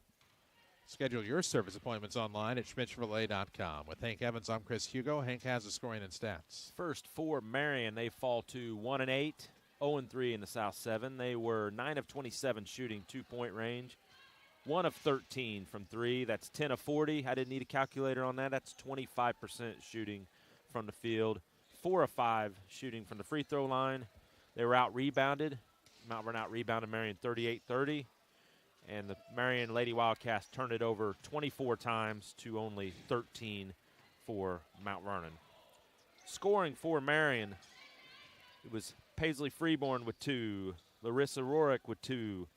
schedule your service appointments online at schmidtchevrolet.com. With Hank Evans, I'm Chris Hugo. Hank has the scoring and stats. First for Marion, they fall to 1-8, 0-3 in the South 7. They were 9 of 27 shooting two-point range, 1 of 13 from 3. That's 10 of 40. I didn't need a calculator on that. That's 25% shooting from the field, 4 of 5 shooting from the free throw line. They were out-rebounded. Mount Vernon out-rebounded Marion 38-30. And the Marion Lady Wildcats turned it over 24 times to only 13 for Mount Vernon. Scoring for Marion, it was Paisley Freeborn with 2, Larissa Rorick with 2,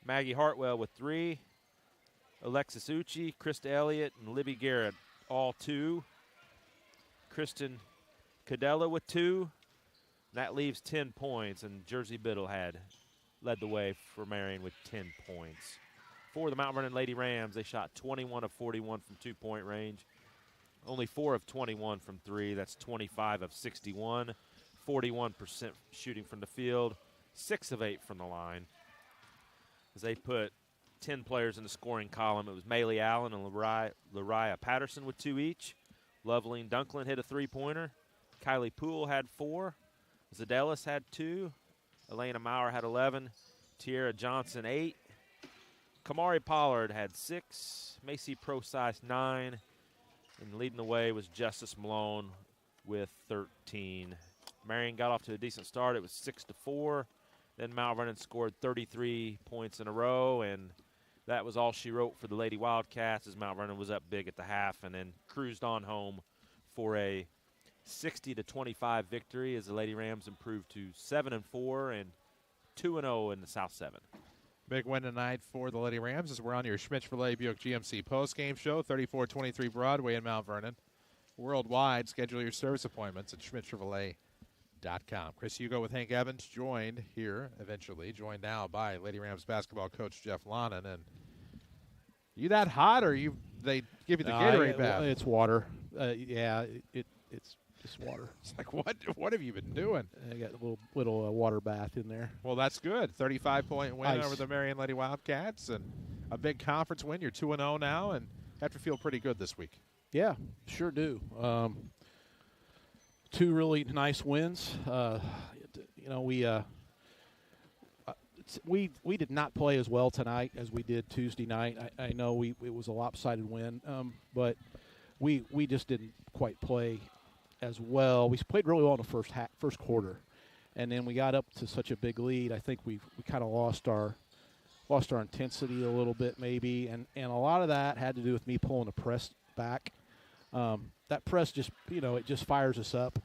Maggie Hartwell with 3, Alexis Ucci, Krista Elliott, and Libby Garrett, all 2. Kristen Cadella with 2. That leaves 10 points, and Jersey Biddle had led the way for Marion with 10 points. For the Mount Vernon Lady Rams, they shot 21 of 41 from two-point range, only 4 of 21 from 3. That's 25 of 61, 41% shooting from the field, 6 of 8 from the line. As they put 10 players in the scoring column, it was Maylee Allen and Lariah Patterson with 2 each. Loveline Dunklin hit a three-pointer. Kylie Poole had 4. Zadelis had 2. Elena Maurer had 11. Tierra Johnson 8. Kamari Pollard had 6. Macy Procise 9. And leading the way was Justice Malone with 13. Marion got off to a decent start. It was 6-4. Then Mount Vernon scored 33 points in a row, and that was all she wrote for the Lady Wildcats as Mount Vernon was up big at the half and then cruised on home for a 60-25 victory as the Lady Rams improved to 7-4 and 2-0 in the South 7. Big win tonight for the Lady Rams as we're on your Schmidt Chevrolet Buick GMC postgame show, 3423 Broadway in Mount Vernon. Worldwide, schedule your service appointments at schmidtchevrolet.com. Chris Hugo with Hank Evans, joined now by Lady Rams basketball coach Jeff Lonnan. And you that hot, or they give you the Gatorade bath? It's water. It's just water. It's like, what have you been doing? I got a little water bath in there. Well, that's good. 35-point win Ice. over the Marion Lady Wildcats, and a big conference win. You're 2-0 now, and have to feel pretty good this week. Yeah, sure do. 2 really nice wins. We did not play as well tonight as we did Tuesday night. I know it was a lopsided win, but we just didn't quite play as well. We played really well in the first quarter, and then we got up to such a big lead. I think we kind of lost our intensity a little bit maybe, and a lot of that had to do with me pulling the press back. That press just it just fires us up,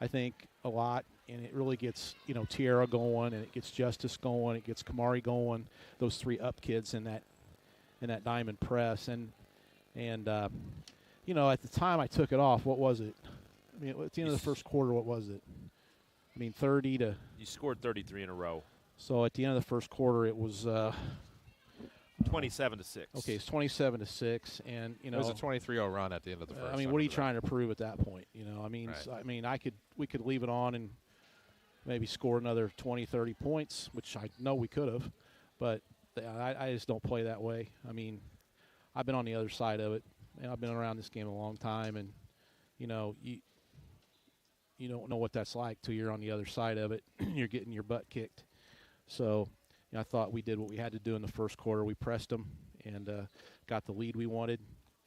I think, a lot, and it really gets Tierra going, and it gets Justice going, it gets Kamari going. Those 3 up kids in that diamond press, and at the time I took it off, what was it? I mean, at the end of the first quarter, what was it? I mean, 30 to. You scored 33 in a row. So at the end of the first quarter, it was 27-6. Okay, it's 27-6, and it was a 23-0 run at the end of the first. I mean, what are you trying to prove at that point? We could leave it on and maybe score another 20, 30 points, which I know we could have, but I just don't play that way. I mean, I've been on the other side of it, and I've been around this game a long time, and you don't know what that's like till you're on the other side of it. You're getting your butt kicked. So I thought we did what we had to do in the first quarter. We pressed them and got the lead we wanted.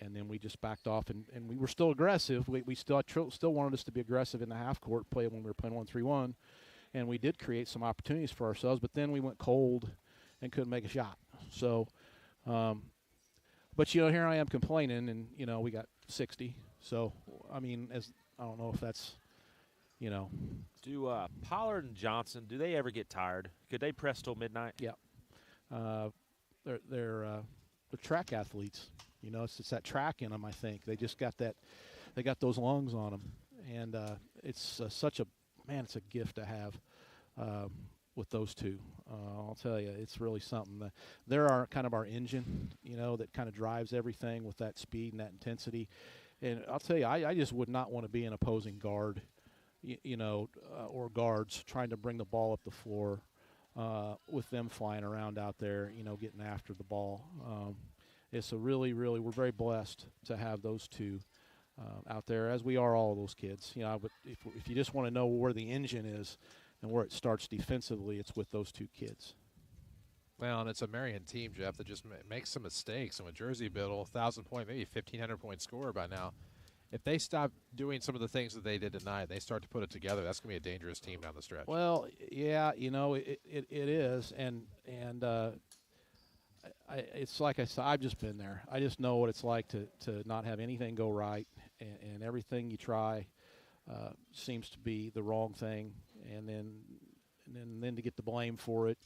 and then we just backed off, and we were still aggressive. We still wanted us to be aggressive in the half court play when we were playing 1-3-1, and we did create some opportunities for ourselves, but then we went cold and couldn't make a shot. So, but, here I am complaining, and, we got 60. So, I mean, I don't know if that's, Do Pollard and Johnson, do they ever get tired? Could they press till midnight? Yeah. They're track athletes. It's that track in them, I think. They just got that – they got those lungs on them. And it's such a – man, it's a gift to have with those two. I'll tell you, it's really something. They're our engine, that kind of drives everything with that speed and that intensity. And I'll tell you, I just would not want to be an opposing guard, or guards trying to bring the ball up the floor with them flying around out there, getting after the ball. It's a really, really, we're very blessed to have those two out there, as we are all of those kids. But if you just want to know where the engine is and where it starts defensively, it's with those two kids. Well, and it's a Marion team, Jeff, that just makes some mistakes. And with Jersey Biddle, 1,000-point, maybe 1,500-point scorer by now, if they stop doing some of the things that they did tonight, they start to put it together, that's going to be a dangerous team down the stretch. Well, yeah, it is, and it's like I said, I've just been there. I just know what it's like to not have anything go right, and everything you try seems to be the wrong thing, and then to get the blame for it,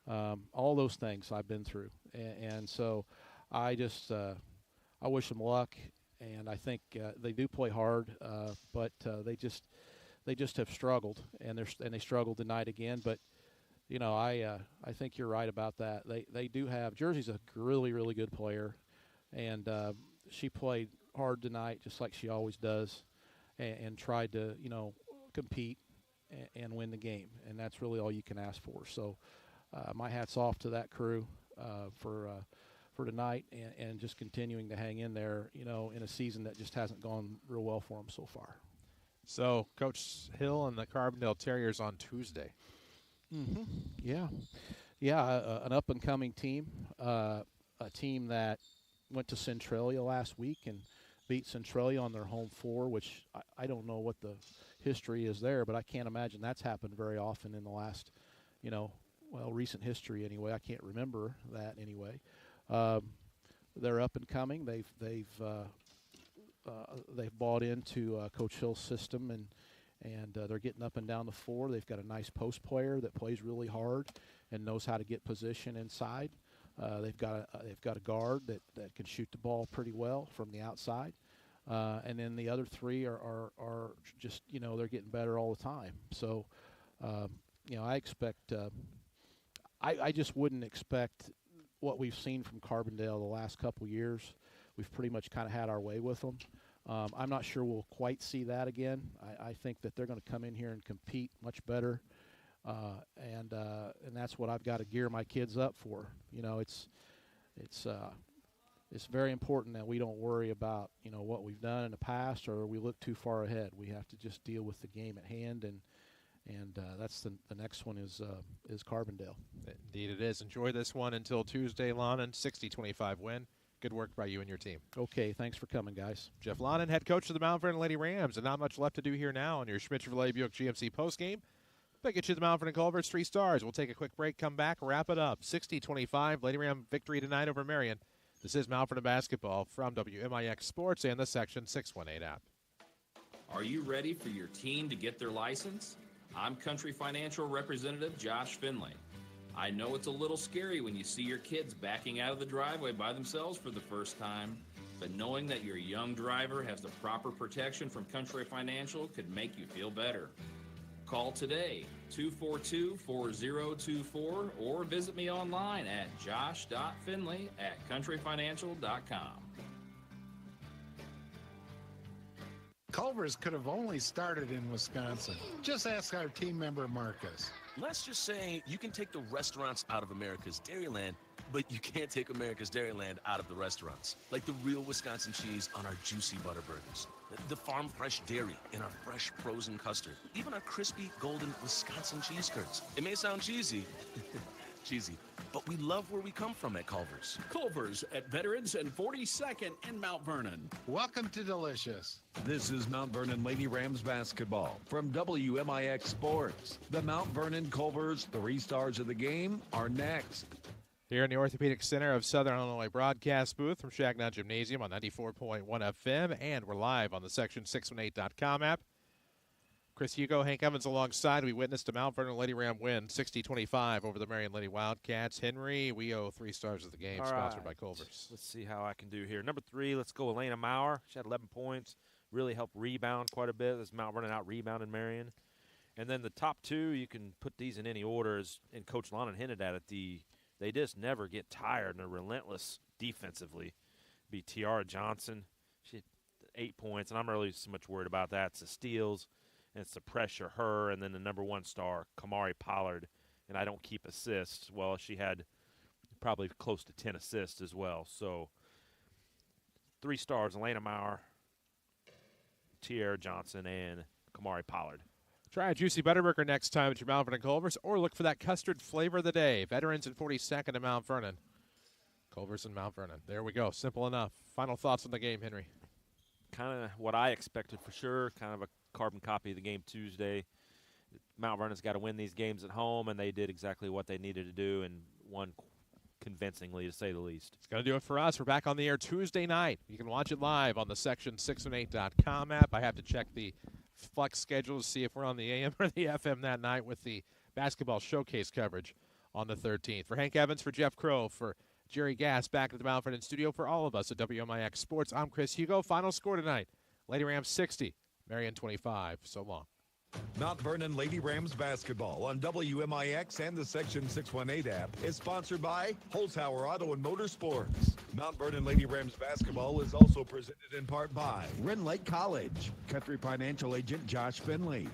all those things I've been through, and so I just I wish them luck. And I think they do play hard, but they just have struggled, and they struggled tonight again. But I think you're right about that. They do have Jersey's a really, really good player, and she played hard tonight, just like she always does, and tried to compete and win the game, and that's really all you can ask for. So my hat's off to that crew for tonight, and just continuing to hang in there, in a season that just hasn't gone real well for them so far. So, Coach Hill and the Carbondale Terriers on Tuesday. Mm-hmm. Yeah, an up-and-coming team, a team that went to Centralia last week and beat Centralia on their home floor, which I don't know what the history is there, but I can't imagine that's happened very often in the last, recent history anyway. I can't remember that anyway. They're up and coming. They've bought into Coach Hill's system, and they're getting up and down the floor. They've got a nice post player that plays really hard and knows how to get position inside. They've got a guard that can shoot the ball pretty well from the outside, and then the other three are just they're getting better all the time. So I expect I just wouldn't expect what we've seen from Carbondale the last couple years. We've pretty much kind of had our way with them. I'm not sure we'll quite see that again. I think that they're going to come in here and compete much better, and that's what I've got to gear my kids up for. It's very important that we don't worry about what we've done in the past, or we look too far ahead. We have to just deal with the game at hand, and that's the next one is Carbondale. Indeed it is. Enjoy this one until Tuesday, Lonan. 60-25 win. Good work by you and your team. Okay, thanks for coming, guys. Jeff Lonan, head coach of the Mount Vernon Lady Rams, and not much left to do here now on your Schmidt Chevrolet Buick GMC postgame. But get you the Mount Vernon Culver's 3 stars. We'll take a quick break, come back, wrap it up. 60-25, Lady Ram victory tonight over Marion. This is Mount Vernon basketball from WMIX Sports and the Section 618 app. Are you ready for your team to get their license? I'm Country Financial Representative Josh Finley. I know it's a little scary when you see your kids backing out of the driveway by themselves for the first time, but knowing that your young driver has the proper protection from Country Financial could make you feel better. Call today, 242-4024, or visit me online at josh.finley@countryfinancial.com. Culver's could have only started in Wisconsin. Just ask our team member Marcus. Let's just say you can take the restaurants out of America's Dairyland, but you can't take America's Dairyland out of the restaurants. Like the real Wisconsin cheese on our juicy butter burgers, the farm fresh dairy in our fresh frozen custard, even our crispy golden Wisconsin cheese curds. It may sound cheesy, cheesy, but we love where we come from at Culver's. Culver's at Veterans and 42nd in Mount Vernon. Welcome to Delicious. This is Mount Vernon Lady Rams basketball from WMIX Sports. The Mount Vernon Culver's 3 stars of the game are next. Here in the Orthopedic Center of Southern Illinois broadcast booth from Shagnon Gymnasium on 94.1 FM, and we're live on the Section618.com app. Chris Hugo, Hank Evans alongside. We witnessed a Mount Vernon Lady Ram win 60-25 over the Marion Lady Wildcats. Henry, we owe 3 stars of the game, sponsored by Culver's. Let's see how I can do here. Number 3, let's go Elena Maurer. She had 11 points, really helped rebound quite a bit. This Mount Vernon out-rebounded Marion. And then the top 2, you can put these in any order, and Coach Lonnon hinted at it. They just never get tired, and they're relentless defensively. Be Tiara Johnson. She had 8 points, and I'm really so much worried about that. It's the steals, and it's the pressure, her, and then the number 1 star, Kamari Pollard. And I don't keep assists. Well, she had probably close to 10 assists as well. So 3 stars, Elena Maurer, Tiara Johnson, and Kamari Pollard. Try a juicy Butterburger next time at your Mount Vernon Culver's, or look for that custard flavor of the day. Veterans and 42nd in Mount Vernon. Culver's and Mount Vernon. There we go. Simple enough. Final thoughts on the game, Henry? Kind of what I expected for sure. Kind of a carbon copy of the game Tuesday. Mount Vernon's got to win these games at home, and they did exactly what they needed to do and won convincingly, to say the least. It's going to do it for us. We're back on the air Tuesday night. You can watch it live on the Section618.com app. I have to check the flex schedule to see if we're on the AM or the FM that night with the basketball showcase coverage on the 13th. For Hank Evans, for Jeff Crow, for Jerry Gass back at the Mount Vernon studio, for all of us at WMIX Sports, I'm Chris Hugo. Final score tonight, Lady Rams 60, Marion 25. So long. Mount Vernon Lady Rams basketball on WMIX and the Section 618 app is sponsored by Holzhauer Auto and Motorsports. Mount Vernon Lady Rams basketball is also presented in part by Wren Lake College, Country Financial Agent Josh Finley,